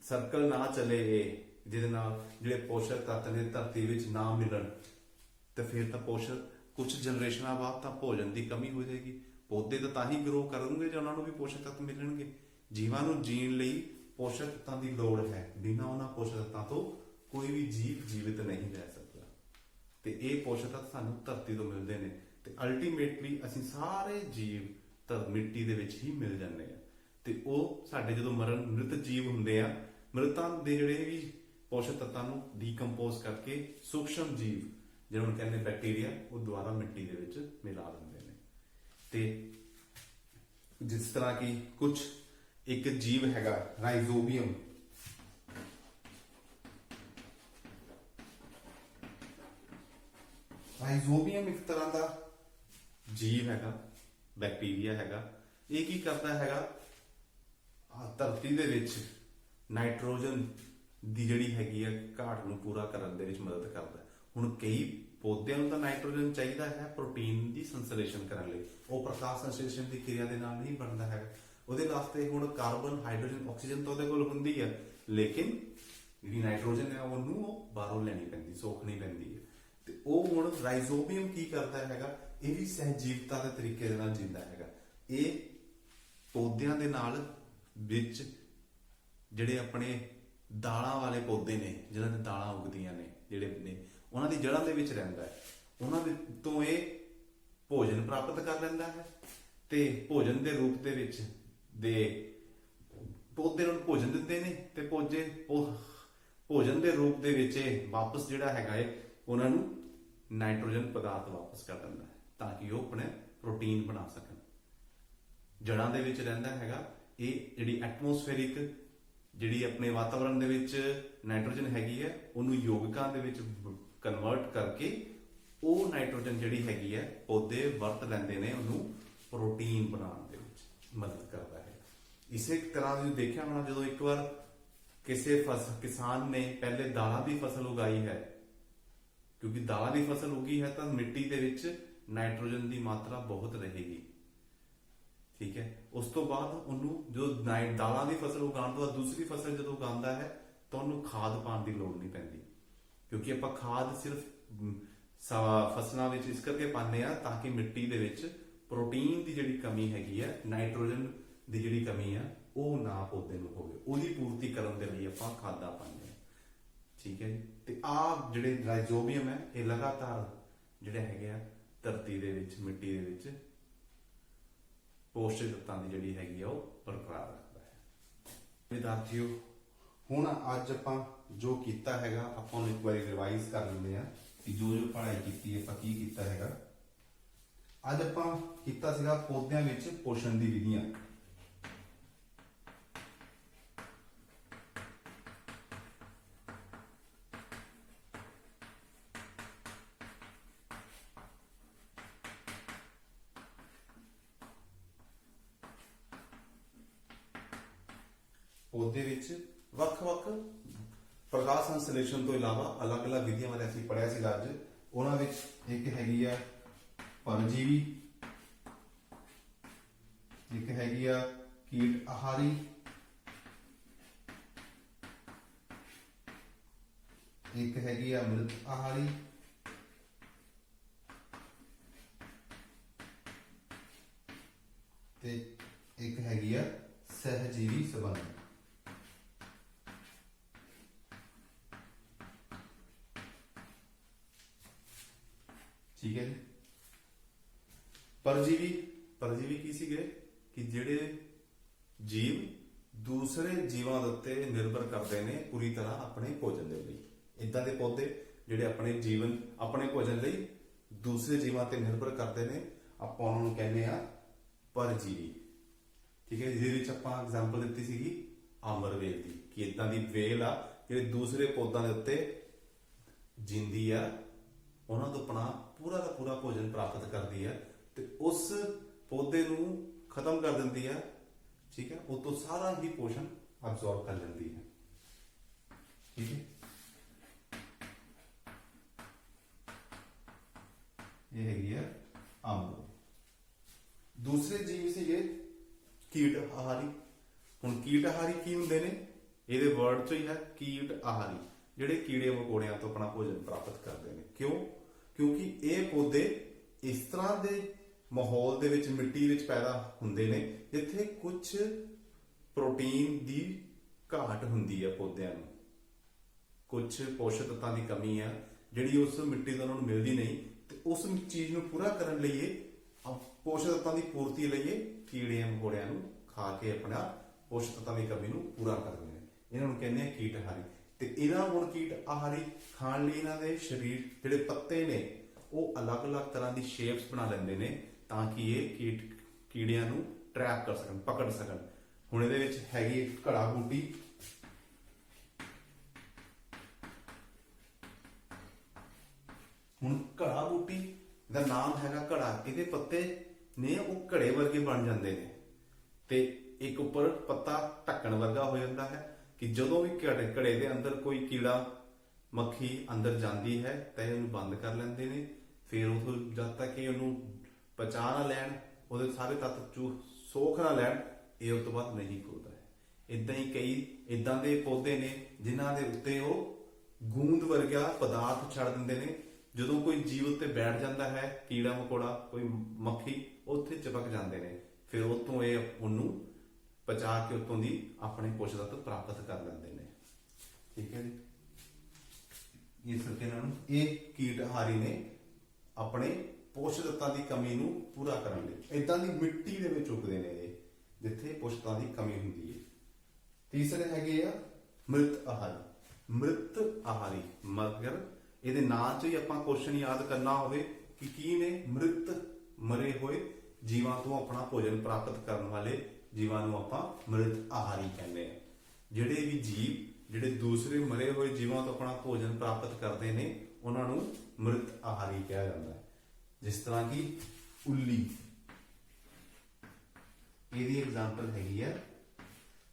ਸਰਕਲ ਨਾ ਚੱਲੇ, ਇਹ ਜਿਹਦੇ ਨਾਲ ਜਿਹੜੇ ਪੋਸ਼ਕ ਤੱਤ ਨੇ ਧਰਤੀ ਵਿੱਚ ਨਾ ਮਿਲਣ, ਤੇ ਫਿਰ ਤਾਂ ਪੋਸ਼ਕ ਕੁਝ ਜਨਰੇਸ਼ਨਾਂ ਬਾਅਦ ਤਾਂ ਭੋਜਨ ਦੀ ਕਮੀ ਹੋ ਜਾਏਗੀ। ਪੌਦੇ ਤਾਂ ਹੀ ਗਰੋ ਕਰਨਗੇ ਜੇ ਉਹਨਾਂ ਨੂੰ ਵੀ ਪੋਸ਼ਕ ਤੱਤ ਮਿਲਣਗੇ। ਜੀਵਾਂ ਨੂੰ ਜੀਣ ਲਈ ਪੋਸ਼ਕ ਤੱਤਾਂ ਦੀ ਲੋੜ ਹੈ, ਬਿਨਾਂ ਉਹਨਾਂ ਪੋਸ਼ਕ ਤੱਤਾਂ ਤੋਂ ਕੋਈ ਵੀ ਜੀਵ ਜੀਵਿਤ ਨਹੀਂ ਰਹਿ ਸਕਦਾ। ਤੇ ਇਹ ਪੋਸ਼ਕ ਤੱਤ ਸਾਨੂੰ ਧਰਤੀ ਤੋਂ ਮਿਲਦੇ ਨੇ ਤੇ ਅਲਟੀਮੇਟਲੀ ਅਸੀਂ ਸਾਰੇ ਜੀਵ ਮਿੱਟੀ ਦੇ ਵਿੱਚ ਹੀ ਮਿਲ ਜਾਂਦੇ ਆ। ਤੇ ਉਹ ਸਾਡੇ ਜਦੋਂ ਮ੍ਰਿਤ ਜੀਵ ਹੁੰਦੇ ਆ, ਮ੍ਰਿਤਾਂ ਦੇ ਜਿਹੜੇ ਵੀ ਪੋਸ਼ਕ ਤੱਤਾਂ ਨੂੰ ਡੀਕੰਪੋਜ਼ ਕਰਕੇ ਸੂਖਸ਼ਮ ਜੀਵ ਜਿਹਨਾਂ ਨੂੰ ਕਹਿੰਦੇ ਬੈਕਟੀਰੀਆ, ਉਹ ਦੁਬਾਰਾ ਮਿੱਟੀ ਦੇ ਵਿੱਚ ਮਿਲਾ ਦਿੰਦੇ ਨੇ। ਤੇ ਜਿਸ ਤਰ੍ਹਾਂ ਕਿ ਕੁਝ ਇੱਕ ਜੀਵ ਹੈਗਾ ਰਾਈਜ਼ੋਬੀਅਮ, ਰਾਈਜ਼ੋਬੀਅਮ ਇੱਕ ਤਰ੍ਹਾਂ ਦਾ ਜੀਵ ਹੈਗਾ, ਬੈਕਟੀਰੀਆ ਹੈਗਾ। ਇਹ ਕੀ ਕਰਦਾ ਹੈਗਾ? ਧਰਤੀ ਦੇ ਵਿੱਚ ਨਾਈਟ੍ਰੋਜਨ ਦੀ ਜਿਹੜੀ ਹੈਗੀ ਆ ਘਾਟ ਨੂੰ ਪੂਰਾ ਕਰਨ ਦੇ ਵਿੱਚ ਮਦਦ ਕਰਦਾ। ਹੁਣ ਕਈ ਪੌਦਿਆਂ ਨੂੰ ਤਾਂ ਨਾਈਟ੍ਰੋਜਨ ਚਾਹੀਦਾ ਹੈ ਪ੍ਰੋਟੀਨ ਦੀ ਸੰਸਲੇਸ਼ਨ ਕਰਨ ਲਈ, ਉਹ ਪ੍ਰਕਾਸ਼ ਸੰਸਲੇਸ਼ਨ ਦੀ ਕਿਰਿਆ ਦੇ ਨਾਲ ਨਹੀਂ ਬਣਦਾ ਹੈ। ਉਹਦੇ ਵਾਸਤੇ ਹੁਣ ਕਾਰਬਨ, ਹਾਈਡਰੋਜਨ, ਆਕਸੀਜਨ ਤਾਂ ਉਹਦੇ ਕੋਲ ਹੁੰਦੀ ਹੈ, ਲੇਕਿਨ ਜਿਹੜੀ ਨਾਈਟ੍ਰੋਜਨ ਹੈ ਉਹਨੂੰ ਉਹ ਬਾਹਰੋਂ ਲੈਣੀ ਪੈਂਦੀ, ਸੋਖਣੀ ਪੈਂਦੀ ਹੈ। ਤੇ ਉਹ ਹੁਣ ਰਾਈਜ਼ੋਬੀਅਮ ਕੀ ਕਰਦਾ ਹੈਗਾ? ਇਹ ਵੀ ਸਹਿਜੀਵਤਾ ਦੇ ਤਰੀਕੇ ਦੇ ਨਾਲ ਜਿੰਦਾ ਹੈਗਾ। ਇਹ ਪੌਦਿਆਂ ਦੇ ਨਾਲ ਵਿੱਚ ਜਿਹੜੇ ਆਪਣੇ ਦਾਲਾਂ ਵਾਲੇ ਪੌਦੇ ਨੇ, ਜਿਹਨਾਂ ਦੇ ਦਾਲਾਂ ਉਗਦੀਆਂ ਨੇ, ਜਿਹੜੇ ਨੇ ਉਹਨਾਂ ਦੀ ਜੜ੍ਹਾਂ ਦੇ ਵਿੱਚ ਰਹਿੰਦਾ ਹੈ। ਉਹਨਾਂ ਦੇ ਤੋਂ ਇਹ ਭੋਜਨ ਪ੍ਰਾਪਤ ਕਰ ਲੈਂਦਾ ਹੈ ਤੇ ਭੋਜਨ ਦੇ ਰੂਪ ਦੇ ਵਿੱਚ ਦੇ ਪੌਦੇ ਨੂੰ ਭੋਜਨ ਦਿੰਦੇ ਨੇ ਤੇ ਭੋਜਨ ਦੇ ਰੂਪ ਦੇ ਵਿੱਚ ਇਹ ਵਾਪਸ ਜਿਹੜਾ ਹੈਗਾ ਏ ਉਹਨਾਂ ਨੂੰ ਨਾਈਟ੍ਰੋਜਨ ਪਦਾਰਥ ਵਾਪਸ ਕਰ ਦਿੰਦਾ ਹੈ ਤਾਂ ਕਿ ਉਹ ਆਪਣੇ ਪ੍ਰੋਟੀਨ ਬਣਾ ਸਕਣ। ਜੜ੍ਹਾਂ ਦੇ ਵਿੱਚ ਰਹਿੰਦਾ ਹੈਗਾ। ਇਹ ਜਿਹੜੀ ਐਟਮੋਸਫੇਰਿਕ ਜਿਹੜੀ ਆਪਣੇ ਵਾਤਾਵਰਣ ਦੇ ਵਿੱਚ ਨਾਈਟ੍ਰੋਜਨ ਹੈਗੀ ਹੈ, ਉਹਨੂੰ ਯੋਗਿਕਾਂ ਦੇ ਵਿੱਚ ਕਨਵਰਟ ਕਰਕੇ ਉਹ ਨਾਈਟ੍ਰੋਜਨ ਜਿਹੜੀ ਹੈਗੀ ਹੈ ਪੌਦੇ ਵਰਤ ਲੈਂਦੇ ਨੇ, ਉਹਨੂੰ ਪ੍ਰੋਟੀਨ ਬਣਾਉਣ ਦੇ ਵਿੱਚ ਮਦਦ ਕਰਦਾ ਹੈ। ਇਸੇ ਤਰ੍ਹਾਂ ਤੁਸੀਂ ਦੇਖਿਆ ਹੋਣਾ, ਜਦੋਂ ਇੱਕ ਵਾਰ ਕਿਸੇ ਕਿਸਾਨ ਨੇ ਪਹਿਲੇ ਦਾਲਾਂ ਦੀ ਫਸਲ ਉਗਾਈ ਹੈ, ਕਿਉਂਕਿ ਦਾਲਾਂ ਦੀ ਫਸਲ ਉਗੀ ਹੈ ਤਾਂ ਮਿੱਟੀ ਦੇ ਵਿੱਚ ਨਾਈਟ੍ਰੋਜਨ ਦੀ ਮਾਤਰਾ ਬਹੁਤ ਰਹੇਗੀ, ਠੀਕ ਹੈ। ਉਸ ਤੋਂ ਬਾਅਦ ਉਹਨੂੰ ਜਦੋਂ ਦਾਲਾਂ ਦੀ ਫਸਲ ਉਗਾਉਣ ਤੋਂ ਬਾਅਦ ਦੂਸਰੀ ਫਸਲ ਜਦੋਂ ਉਗਾਉਂਦਾ ਹੈ ਤਾਂ ਉਹਨੂੰ ਖਾਦ ਪਾਉਣ ਦੀ ਲੋੜ ਨਹੀਂ ਪੈਂਦੀ, ਕਿਉਂਕਿ ਆਪਾਂ ਖਾਦ ਸਿਰਫ ਫਸਲਾਂ ਵਿੱਚ ਇਸ ਕਰਕੇ ਪਾਉਂਦੇ ਆ ਤਾਂ ਕਿ ਮਿੱਟੀ ਦੇ ਵਿੱਚ ਪ੍ਰੋਟੀਨ ਦੀ ਜਿਹੜੀ ਕਮੀ ਹੈਗੀ ਹੈ, ਨਾਈਟ੍ਰੋਜਨ ਦੀ ਜਿਹੜੀ ਕਮੀ ਆ, ਉਹ ਨਾ ਪੌਦੇ ਨੂੰ ਹੋਵੇ। ਉਹਦੀ ਪੂਰਤੀ ਕਰਨ ਦੇ ਲਈ ਆਪਾਂ ਖਾਦਾਂ ਪਾਉਂਦੇ ਆ, ਠੀਕ ਹੈ ਜੀ। ਤੇ ਆਹ ਜਿਹੜੇ ਰਾਈਜ਼ੋਬੀਅਮ ਹੈ, ਇਹ ਲਗਾਤਾਰ ਜਿਹੜੇ ਹੈਗੇ ਆ ਧਰਤੀ ਦੇ ਵਿੱਚ, ਮਿੱਟੀ ਦੇ ਵਿੱਚ ਪੋਸ਼ਕ ਤੱਤਾਂ ਦੀ ਜਿਹੜੀ ਹੈਗੀ ਆ ਉਹ ਬਰਕਰਾਰ ਰੱਖਦਾ ਹੈ। ਵਿਦਿਆਰਥੀਓ, ਹੁਣ ਅੱਜ ਆਪਾਂ ਜੋ ਕੀਤਾ ਹੈਗਾ, ਆਪਾਂ ਨੂੰ ਇੱਕ ਵਾਰੀ ਰਿਵਾਈਜ਼ ਕਰ ਲੈਂਦੇ ਆ ਕਿ ਜੋ ਪੜ੍ਹਾਈ ਕੀਤੀ ਆਪਾਂ ਕੀ ਕੀਤਾ ਹੈਗਾ। ਅੱਜ ਆਪਾਂ ਕੀਤਾ ਸੀਗਾ ਪੌਦਿਆਂ ਵਿੱਚ ਪੋਸ਼ਣ ਦੀ ਵਿਧੀਆਂ। ਪੌਦੇ ਵਿੱਚ ਵੱਖ-ਵੱਖ ਪ੍ਰਕਾਸ਼ ਸੰਸਲੇਸ਼ਨ ਤੋਂ ਇਲਾਵਾ ਅਲੱਗ-ਅਲੱਗ ਵਿਧੀਆਂ ਬਾਰੇ ਅਸੀਂ ਪੜ੍ਹਿਆ ਸੀਗਾ ਅੱਜ। ਉਹਨਾਂ ਵਿੱਚ ਇੱਕ ਹੈਗੀ ਆ ਪਰਜੀਵੀ, ਇੱਕ ਹੈਗੀ ਆ ਕੀਟ ਆਹਾਰੀ, ਇੱਕ ਹੈਗੀ ਆ ਮ੍ਰਿਤ ਆਹਾਰੀ, ਤੇ ਇੱਕ ਹੈਗੀ ਆ ਸਹਿਜੀਵੀ ਸੰਬੰਧ। ਠੀਕ ਹੈ ਜੀ। ਪਰਜੀਵੀ ਕੀ ਸੀਗੇ? ਕਿ ਜਿਹੜੇ ਜੀਵ ਦੂਸਰੇ ਜੀਵਾਂ ਦੇ ਉੱਤੇ ਨਿਰਭਰ ਕਰਦੇ ਨੇ ਪੂਰੀ ਤਰ੍ਹਾਂ ਆਪਣੇ ਭੋਜਨ ਦੇ ਲਈ। ਇਦਾਂ ਦੇ ਪੌਦੇ ਜਿਹੜੇ ਆਪਣੇ ਭੋਜਨ ਲਈ ਦੂਸਰੇ ਜੀਵਾਂ ਤੇ ਨਿਰਭਰ ਕਰਦੇ ਨੇ, ਆਪਾਂ ਉਹਨਾਂ ਨੂੰ ਕਹਿੰਦੇ ਆ ਪਰਜੀਵੀ। ਠੀਕ ਹੈ, ਜਿਹਦੇ ਵਿੱਚ ਆਪਾਂ ਐਗਜ਼ਾਮਪਲ ਦਿੱਤੀ ਸੀਗੀ ਅਮਰ ਵੇਲ ਦੀ, ਕਿ ਇਦਾਂ ਦੀ ਵੇਲ ਆ ਜਿਹੜੇ ਦੂਸਰੇ ਪੌਦਿਆਂ ਦੇ ਉੱਤੇ ਜਿੰਦੀ ਆ, ਉਹਨਾਂ ਤੋਂ ਆਪਣਾ ਪੂਰਾ ਦਾ ਪੂਰਾ ਭੋਜਨ ਪ੍ਰਾਪਤ ਕਰਦੀ ਹੈ ਤੇ ਉਸ ਪੌਦੇ ਨੂੰ ਖਤਮ ਕਰ ਦਿੰਦੀ ਹੈ। ਠੀਕ ਹੈ, ਉਹ ਤੋਂ ਸਾਰਾ ਹੀ ਪੋਸ਼ਣ ਅਬਜ਼ੌਰਬ ਕਰ ਲੈਂਦੀ ਹੈ। ਠੀਕ ਹੈ, ਇਹ ਹੈਗੀ ਹੈ ਅਮਰ। ਦੂਸਰੇ ਜੀਵ ਸੀਗੇ ਕੀਟ ਆਹਾਰੀ। ਹੁਣ ਕੀਟ ਆਹਾਰੀ ਕੀ ਹੁੰਦੇ ਨੇ? ਇਹਦੇ ਵਰਡ ਚੋਂ ਹੀ ਹੈ ਕੀਟ ਆਹਾਰੀ, ਜਿਹੜੇ ਕੀੜੇ ਮਕੌੜਿਆਂ ਤੋਂ ਆਪਣਾ ਭੋਜਨ ਪ੍ਰਾਪਤ ਕਰਦੇ ਨੇ। ਕਿਉਂ? ਕਿਉਂਕਿ ਇਹ ਪੌਦੇ ਇਸ ਤਰ੍ਹਾਂ ਦੇ ਮਾਹੌਲ ਦੇ ਵਿੱਚ, ਮਿੱਟੀ ਵਿੱਚ ਪੈਦਾ ਹੁੰਦੇ ਨੇ ਜਿੱਥੇ ਕੁਝ ਪ੍ਰੋਟੀਨ ਦੀ ਘਾਟ ਹੁੰਦੀ ਹੈ ਪੌਦਿਆਂ ਨੂੰ, ਕੁਝ ਪੋਸ਼ਕ ਤੱਤਾਂ ਦੀ ਕਮੀ ਆ ਜਿਹੜੀ ਉਸ ਮਿੱਟੀ ਤੋਂ ਉਹਨਾਂ ਨੂੰ ਮਿਲਦੀ ਨਹੀਂ, ਤੇ ਉਸ ਚੀਜ਼ ਨੂੰ ਪੂਰਾ ਕਰਨ ਲਈ ਪੋਸ਼ਕ ਤੱਤਾਂ ਦੀ ਪੂਰਤੀ ਲਈ ਕੀੜਿਆਂ ਮਕੌੜਿਆਂ ਨੂੰ ਖਾ ਕੇ ਆਪਣਾ ਪੋਸ਼ਕ ਤੱਤਾਂ ਦੀ ਕਮੀ ਨੂੰ ਪੂਰਾ ਕਰਦੇ ਨੇ। ਇਹਨਾਂ ਨੂੰ ਕਹਿੰਦੇ ਆ ਕੀਟ ਆਹਾਰੀ। ਤੇ ਇਹਨਾਂ ਹੁਣ ਕੀਟ ਆਹਾਰੀ ਖਾਣ ਲਈ ਇਹਨਾਂ ਦੇ ਸਰੀਰ ਜਿਹੜੇ ਪੱਤੇ ਨੇ ਉਹ ਅਲੱਗ-ਅਲੱਗ ਤਰ੍ਹਾਂ ਦੀ ਸ਼ੇਪਸ ਬਣਾ ਲੈਂਦੇ ਨੇ ਤਾਂ ਕਿ ਇਹ ਕੀੜਿਆਂ ਨੂੰ ਟਰੈਪ ਕਰ ਸਕਣ, ਪਕੜ ਸਕਣ। ਹੁਣ ਇਹਦੇ ਵਿੱਚ ਹੈਗੀ ਇੱਕ ਘੜਾ ਬੂਟੀ, ਹੁਣ ਘੜਾ ਬੂਟੀ ਦਾ ਨਾਮ ਹੈਗਾ ਘੜਾ। ਇਹਦੇ ਪੱਤੇ ਨੇ ਉਹ ਘੜੇ ਵਰਗੇ ਬਣ ਜਾਂਦੇ ਨੇ ਤੇ ਇੱਕ ਉੱਪਰ ਪੱਤਾ ਢੱਕਣ ਵਰਗਾ ਹੋ ਜਾਂਦਾ ਹੈ ਕਿ ਜਦੋਂ ਵੀ ਘੜੇ ਦੇ ਅੰਦਰ ਕੋਈ ਕੀੜਾ ਮੱਖੀ ਅੰਦਰ ਜਾਂਦੀ ਹੈ ਤਾਂ ਇਹਨੂੰ ਬੰਦ ਕਰ ਲੈਂਦੇ ਨੇ। ਫਿਰ ਉਹ ਜਦ ਤੱਕ ਇਹ ਉਹਨੂੰ ਪਚਾ ਨਾ ਲੈਣ, ਉਹਦੇ ਸਾਰੇ ਤੱਤ ਸੋਖ ਨਾ ਲੈਣ, ਇਹ ਉਸ ਤੋਂ ਬਾਅਦ ਨਹੀਂ ਖੁੱਲਦਾ ਹੈ। ਇਦਾਂ ਹੀ ਕਈ ਇਦਾਂ ਦੇ ਪੌਦੇ ਨੇ ਜਿਨ੍ਹਾਂ ਦੇ ਉੱਤੇ ਉਹ ਗੂੰਦ ਵਰਗਾ ਪਦਾਰਥ ਛੱਡ ਦਿੰਦੇ ਨੇ। ਜਦੋਂ ਕੋਈ ਜੀਵ ਉੱਤੇ ਬੈਠ ਜਾਂਦਾ ਹੈ, ਕੀੜਾ ਮਕੌੜਾ, ਕੋਈ ਮੱਖੀ, ਉੱਥੇ ਚਿਪਕ ਜਾਂਦੇ ਨੇ। ਫਿਰ ਉਤੋਂ ਇਹ ਉਹਨੂੰ ਪਚਾ ਕੇ ਉਤੋਂ ਦੀ ਆਪਣੇ ਪੋਸ਼ਕ ਤੱਤ ਪ੍ਰਾਪਤ ਕਰ ਲੈਂਦੇ ਨੇ। ਠੀਕ ਹੈ ਜੀ, ਇਸ ਕਰਕੇ ਇਹਨਾਂ ਨੂੰ ਇਹ ਕੀਟ ਆਹਾਰੀ ਨੇ ਆਪਣੇ ਪੋਸ਼ਕ ਤੱਤਾਂ ਦੀ ਕਮੀ ਨੂੰ ਪੂਰਾ ਕਰਨ ਲਈ। ਇਦਾਂ ਦੀ ਮਿੱਟੀ ਦੇ ਵਿੱਚ ਉੱਗਦੇ ਨੇ ਇਹ, ਜਿੱਥੇ ਪੋਸ਼ਕਾਂ ਦੀ ਕਮੀ ਹੁੰਦੀ ਹੈ। ਤੀਸਰੇ ਹੈਗੇ ਆ ਮ੍ਰਿਤ ਆਹਾਰੀ। ਮ੍ਰਿਤ ਆਹਾਰੀ ਮਗਰ ਇਹਦੇ ਨਾਂ ਚੋਂ ਹੀ ਆਪਾਂ ਕੁਐਸਚਨ ਯਾਦ ਕਰਨਾ ਹੋਵੇ ਕਿ ਕੀ ਨੇ? ਮ੍ਰਿਤ, ਮਰੇ ਹੋਏ ਜੀਵਾਂ ਤੋਂ ਆਪਣਾ ਭੋਜਨ ਪ੍ਰਾਪਤ ਕਰਨ ਵਾਲੇ ਜੀਵਾਂ ਨੂੰ ਆਪਾਂ ਮ੍ਰਿਤ ਆਹਾਰੀ ਕਹਿੰਦੇ ਆ। ਜਿਹੜੇ ਵੀ ਜੀਵ ਜਿਹੜੇ ਦੂਸਰੇ ਮਰੇ ਹੋਏ ਜੀਵਾਂ ਤੋਂ ਆਪਣਾ ਭੋਜਨ ਪ੍ਰਾਪਤ ਕਰਦੇ ਨੇ ਉਹਨਾਂ ਨੂੰ ਮ੍ਰਿਤ ਆਹਾਰੀ ਕਿਹਾ ਜਾਂਦਾ ਹੈ। ਜਿਸ ਤਰ੍ਹਾਂ ਕਿ ਉੱਲੀ, ਇਹਦੀ ਐਗਜ਼ਾਮਪਲ ਹੈਗੀ ਹੈ।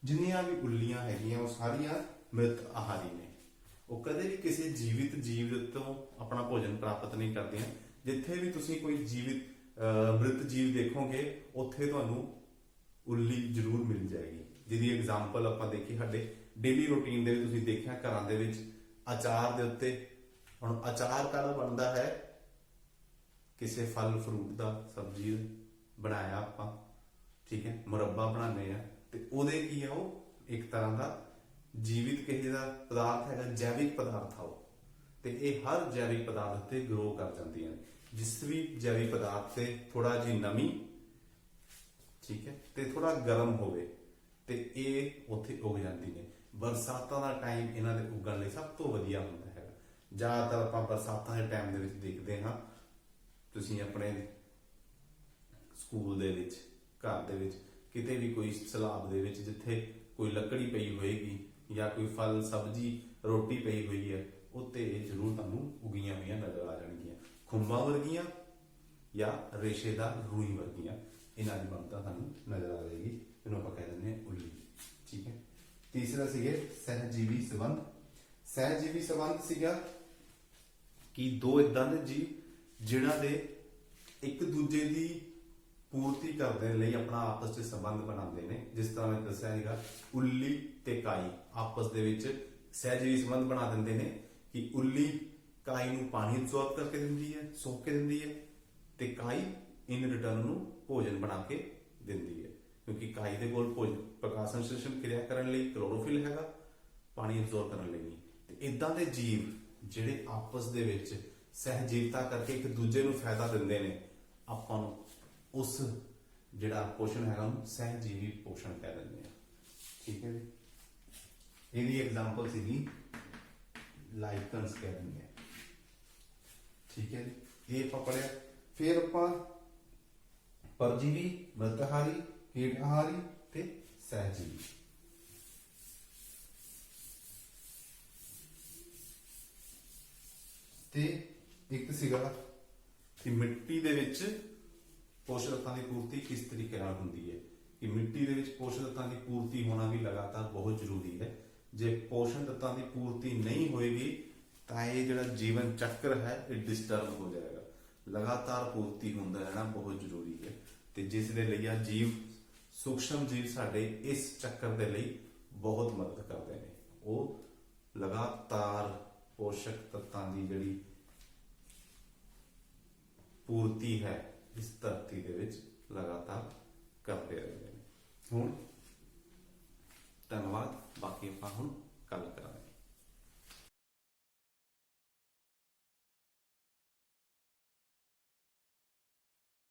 ਜਿੰਨੀਆਂ ਵੀ ਉੱਲੀਆਂ ਹੈਗੀਆਂ ਉਹ ਸਾਰੀਆਂ ਮ੍ਰਿਤ ਆਹਾਰੀ ਨੇ। ਉਹ ਕਦੇ ਵੀ ਕਿਸੇ ਜੀਵਿਤ ਜੀਵ ਤੋਂ ਆਪਣਾ ਭੋਜਨ ਪ੍ਰਾਪਤ ਨਹੀਂ ਕਰਦੀਆਂ। ਜਿੱਥੇ ਵੀ ਤੁਸੀਂ ਕੋਈ ਮ੍ਰਿਤ ਜੀਵ ਦੇਖੋਗੇ ਉੱਥੇ ਤੁਹਾਨੂੰ ਉੱਲੀ ਜ਼ਰੂਰ ਮਿਲ ਜਾਏਗੀ। ਜਿਹਦੀ ਐਗਜ਼ਾਮਪਲ ਆਪਾਂ ਦੇਖੀ ਸਾਡੇ ਡੇਲੀ ਰੂਟੀਨ ਦੇ ਵਿੱਚ, ਤੁਸੀਂ ਦੇਖਿਆ ਘਰਾਂ ਦੇ ਵਿੱਚ ਅਚਾਰ ਦੇ ਉੱਤੇ। ਹੁਣ ਅਚਾਰ ਕਾਹਦਾ ਬਣਦਾ ਹੈ? ਕਿਸੇ ਫਲ ਫਰੂਟ ਦਾ, ਸਬਜ਼ੀ ਬਣਾਇਆ ਆਪਾਂ, ਠੀਕ ਹੈ, ਮੁਰੱਬਾ ਬਣਾਉਂਦੇ ਆ ਤੇ ਉਹਦੇ ਕੀ ਆ, ਉਹ ਇੱਕ ਤਰ੍ਹਾਂ ਦਾ ਜੀਵਿਤ ਕਿਸੇ ਦਾ ਪਦਾਰਥ ਹੈਗਾ, ਜੈਵਿਕ ਪਦਾਰਥ ਆ ਉਹ। ਤੇ ਇਹ ਹਰ ਜੈਵਿਕ ਪਦਾਰਥ ਤੇ ਗਰੋ ਕਰ ਜਾਂਦੀਆਂ ਨੇ। ਜਿਸ ਵੀ ਜੈਵਿਕ ਪਦਾਰਥ ਤੇ ਥੋੜਾ ਜਿਹੀ ਨਮੀ, ਠੀਕ ਹੈ, ਤੇ ਥੋੜਾ ਗਰਮ ਹੋਵੇ ਤੇ ਇਹ ਉੱਥੇ ਉੱਗ ਜਾਂਦੀ ਨੇ। ਬਰਸਾਤਾਂ ਦਾ ਟਾਈਮ ਇਹਨਾਂ ਦੇ ਉੱਗਣ ਲਈ ਸਭ ਤੋਂ ਵਧੀਆ ਹੁੰਦਾ ਹੈਗਾ। ਜ਼ਿਆਦਾਤਰ ਆਪਾਂ ਬਰਸਾਤਾਂ ਦੇ ਟਾਈਮ ਦੇ ਵਿੱਚ ਦੇਖਦੇ ਹਾਂ। ਤੁਸੀਂ ਆਪਣੇ ਸਕੂਲ ਦੇ ਵਿੱਚ, ਘਰ ਦੇ ਵਿੱਚ, ਕਿਤੇ ਵੀ ਕੋਈ ਸਲਾਬ ਦੇ ਵਿੱਚ ਜਿੱਥੇ ਕੋਈ ਲੱਕੜੀ ਪਈ ਹੋਏਗੀ ਜਾਂ ਕੋਈ ਫਲ ਸਬਜ਼ੀ ਰੋਟੀ ਪਈ ਹੋਈ ਹੈ, ਉੱਤੇ ਇਹ ਜ਼ਰੂਰ ਤੁਹਾਨੂੰ ਉਗੀਆਂ ਹੋਈਆਂ ਨਜ਼ਰ ਆ ਜਾਣਗੀਆਂ। ਖੁੰਬਾਂ ਵਰਗੀਆਂ ਜਾਂ ਰੇਸ਼ੇਦਾਰ ਰੂਈ ਵਰਗੀਆਂ ਇਹਨਾਂ ਦੀ ਬਣਤਰ ਤੁਹਾਨੂੰ ਨਜ਼ਰ ਆ ਜਾਏਗੀ। ਇਹਨੂੰ ਆਪਾਂ ਕਹਿ ਦਿੰਦੇ ਹਾਂ ਉੱਲੀ। ਠੀਕ ਹੈ। ਤੀਸਰਾ ਸੀਗੇ ਸਹਿਜੀਵੀ ਸੰਬੰਧ। ਸਹਿਜੀਵੀ ਸੰਬੰਧ ਸੀਗਾ ਕਿ ਦੋ ਇਦਾਂ ਦੇ ਜੀਵ ਜਿਹੜਾ ਦੇ ਇੱਕ ਦੂਜੇ ਦੀ ਪੂਰਤੀ ਕਰਨ ਲਈ ਆਪਣਾ ਆਪਸ ਵਿੱਚ ਸੰਬੰਧ ਬਣਾਉਂਦੇ ਨੇ। ਜਿਸ ਤਰ੍ਹਾਂ ਮੈਂ ਦੱਸਿਆ ਸੀਗਾ, ਉੱਲੀ ਤੇ ਕਾਈ ਆਪਸ ਦੇ ਵਿੱਚ ਸਹਿਜੀਵੀ ਸੰਬੰਧ ਬਣਾ ਦਿੰਦੇ ਨੇ ਕਿ ਉੱਲੀ ਕਾਈ ਨੂੰ ਪਾਣੀ ਅਬਜ਼ੌਰਬ ਕਰਕੇ ਦਿੰਦੀ ਹੈ, ਸੋਖ ਕੇ ਦਿੰਦੀ ਹੈ, ਤੇ ਕਾਈ ਇਨ ਰਿਟਰਨ ਨੂੰ ਭੋਜਨ ਬਣਾ ਕੇ ਦਿੰਦੀ ਹੈ। ਕਿਉਂਕਿ ਕਾਈ ਦੇ ਕੋਲ ਪ੍ਰਕਾਸ਼ ਸੰਸ਼ਲੇਸ਼ਣ ਕਿਰਿਆ ਕਰਨ ਲਈ ਕਲੋਰੋਫਿਲ ਹੈਗਾ, ਪਾਣੀ ਅਬਜ਼ੌਰਬ ਕਰਨ ਲਈ ਨਹੀਂ। ਤੇ ਇਦਾਂ ਦੇ ਜੀਵ ਜਿਹੜੇ ਆਪਸ ਦੇ ਵਿੱਚ ਸਹਿਜੀਵਤਾ ਕਰਕੇ ਇੱਕ ਦੂਜੇ ਨੂੰ ਫਾਇਦਾ ਦਿੰਦੇ ਨੇ, ਆਪਾਂ ਨੂੰ ਉਸ ਜਿਹੜਾ ਪੋਸ਼ਣ ਹੈਗਾ ਉਹਨੂੰ ਸਹਿਜੀਵੀ ਪੋਸ਼ਣ ਕਹਿ ਦਿੰਦੇ ਆ। ਠੀਕ ਹੈ ਜੀ, ਇਹਦੀ ਐਗਜ਼ਾਮਪਲ ਸੀਗੀ ਲਾਈਕਨਸ ਕਹਿ ਦਿੰਦੇ ਆ। ਠੀਕ ਹੈ ਜੀ, ਇਹ ਆਪਾਂ ਪੜਿਆ। ਫਿਰ ਆਪਾਂ ਪਰਜੀਵੀ, ਮ੍ਰਿਤਹਾਰੀ, ਕੀਟਹਾਰੀ ਤੇ ਸਹਿਜੀਵੀ। ਤੇ ਇੱਕ ਸੀਗਾ ਕਿ ਮਿੱਟੀ ਦੇ ਵਿੱਚ ਪੋਸ਼ਕ ਤੱਤਾਂ ਦੀ ਪੂਰਤੀ ਕਿਸ ਤਰੀਕੇ ਨਾਲ ਹੁੰਦੀ ਹੈ, ਕਿ ਮਿੱਟੀ ਦੇ ਵਿੱਚ ਪੋਸ਼ਕ ਤੱਤਾਂ ਦੀ ਪੂਰਤੀ ਹੋਣਾ ਵੀ ਲਗਾਤਾਰ ਬਹੁਤ ਜ਼ਰੂਰੀ ਹੈ। ਜੇ ਪੋਸ਼ਕ ਤੱਤਾਂ ਦੀ ਪੂਰਤੀ ਨਹੀਂ ਹੋਏਗੀ ਤਾਂ ਇਹ ਜਿਹੜਾ ਜੀਵਨ ਚੱਕਰ ਹੈ ਇਹ ਡਿਸਟਰਬ ਹੋ ਜਾਏਗਾ। ਲਗਾਤਾਰ ਪੂਰਤੀ ਹੁੰਦਾ ਰਹਿਣਾ ਬਹੁਤ ਜ਼ਰੂਰੀ ਹੈ, ਤੇ ਜਿਸ ਦੇ ਲਈ ਆ ਜੀਵ, ਸੂਖਸ਼ਮ ਜੀਵ ਸਾਡੇ ਇਸ ਚੱਕਰ ਦੇ ਲਈ ਬਹੁਤ ਮਦਦ ਕਰਦੇ ਨੇ। ਉਹ ਲਗਾਤਾਰ ਪੋਸ਼ਕ ਤੱਤਾਂ ਦੀ ਜਿਹੜੀ ਪੂਰਤੀ ਹੈ ਇਸ ਧਰਤੀ ਦੇ ਵਿੱਚ ਲਗਾਤਾਰ ਕਰਦੇ ਰਹਿੰਦੇ ਨੇ। ਹੁਣ ਧੰਨਵਾਦ, ਬਾਕੀ ਆਪਾਂ ਹੁਣ ਕੱਲ ਕਰਾਂਗੇ।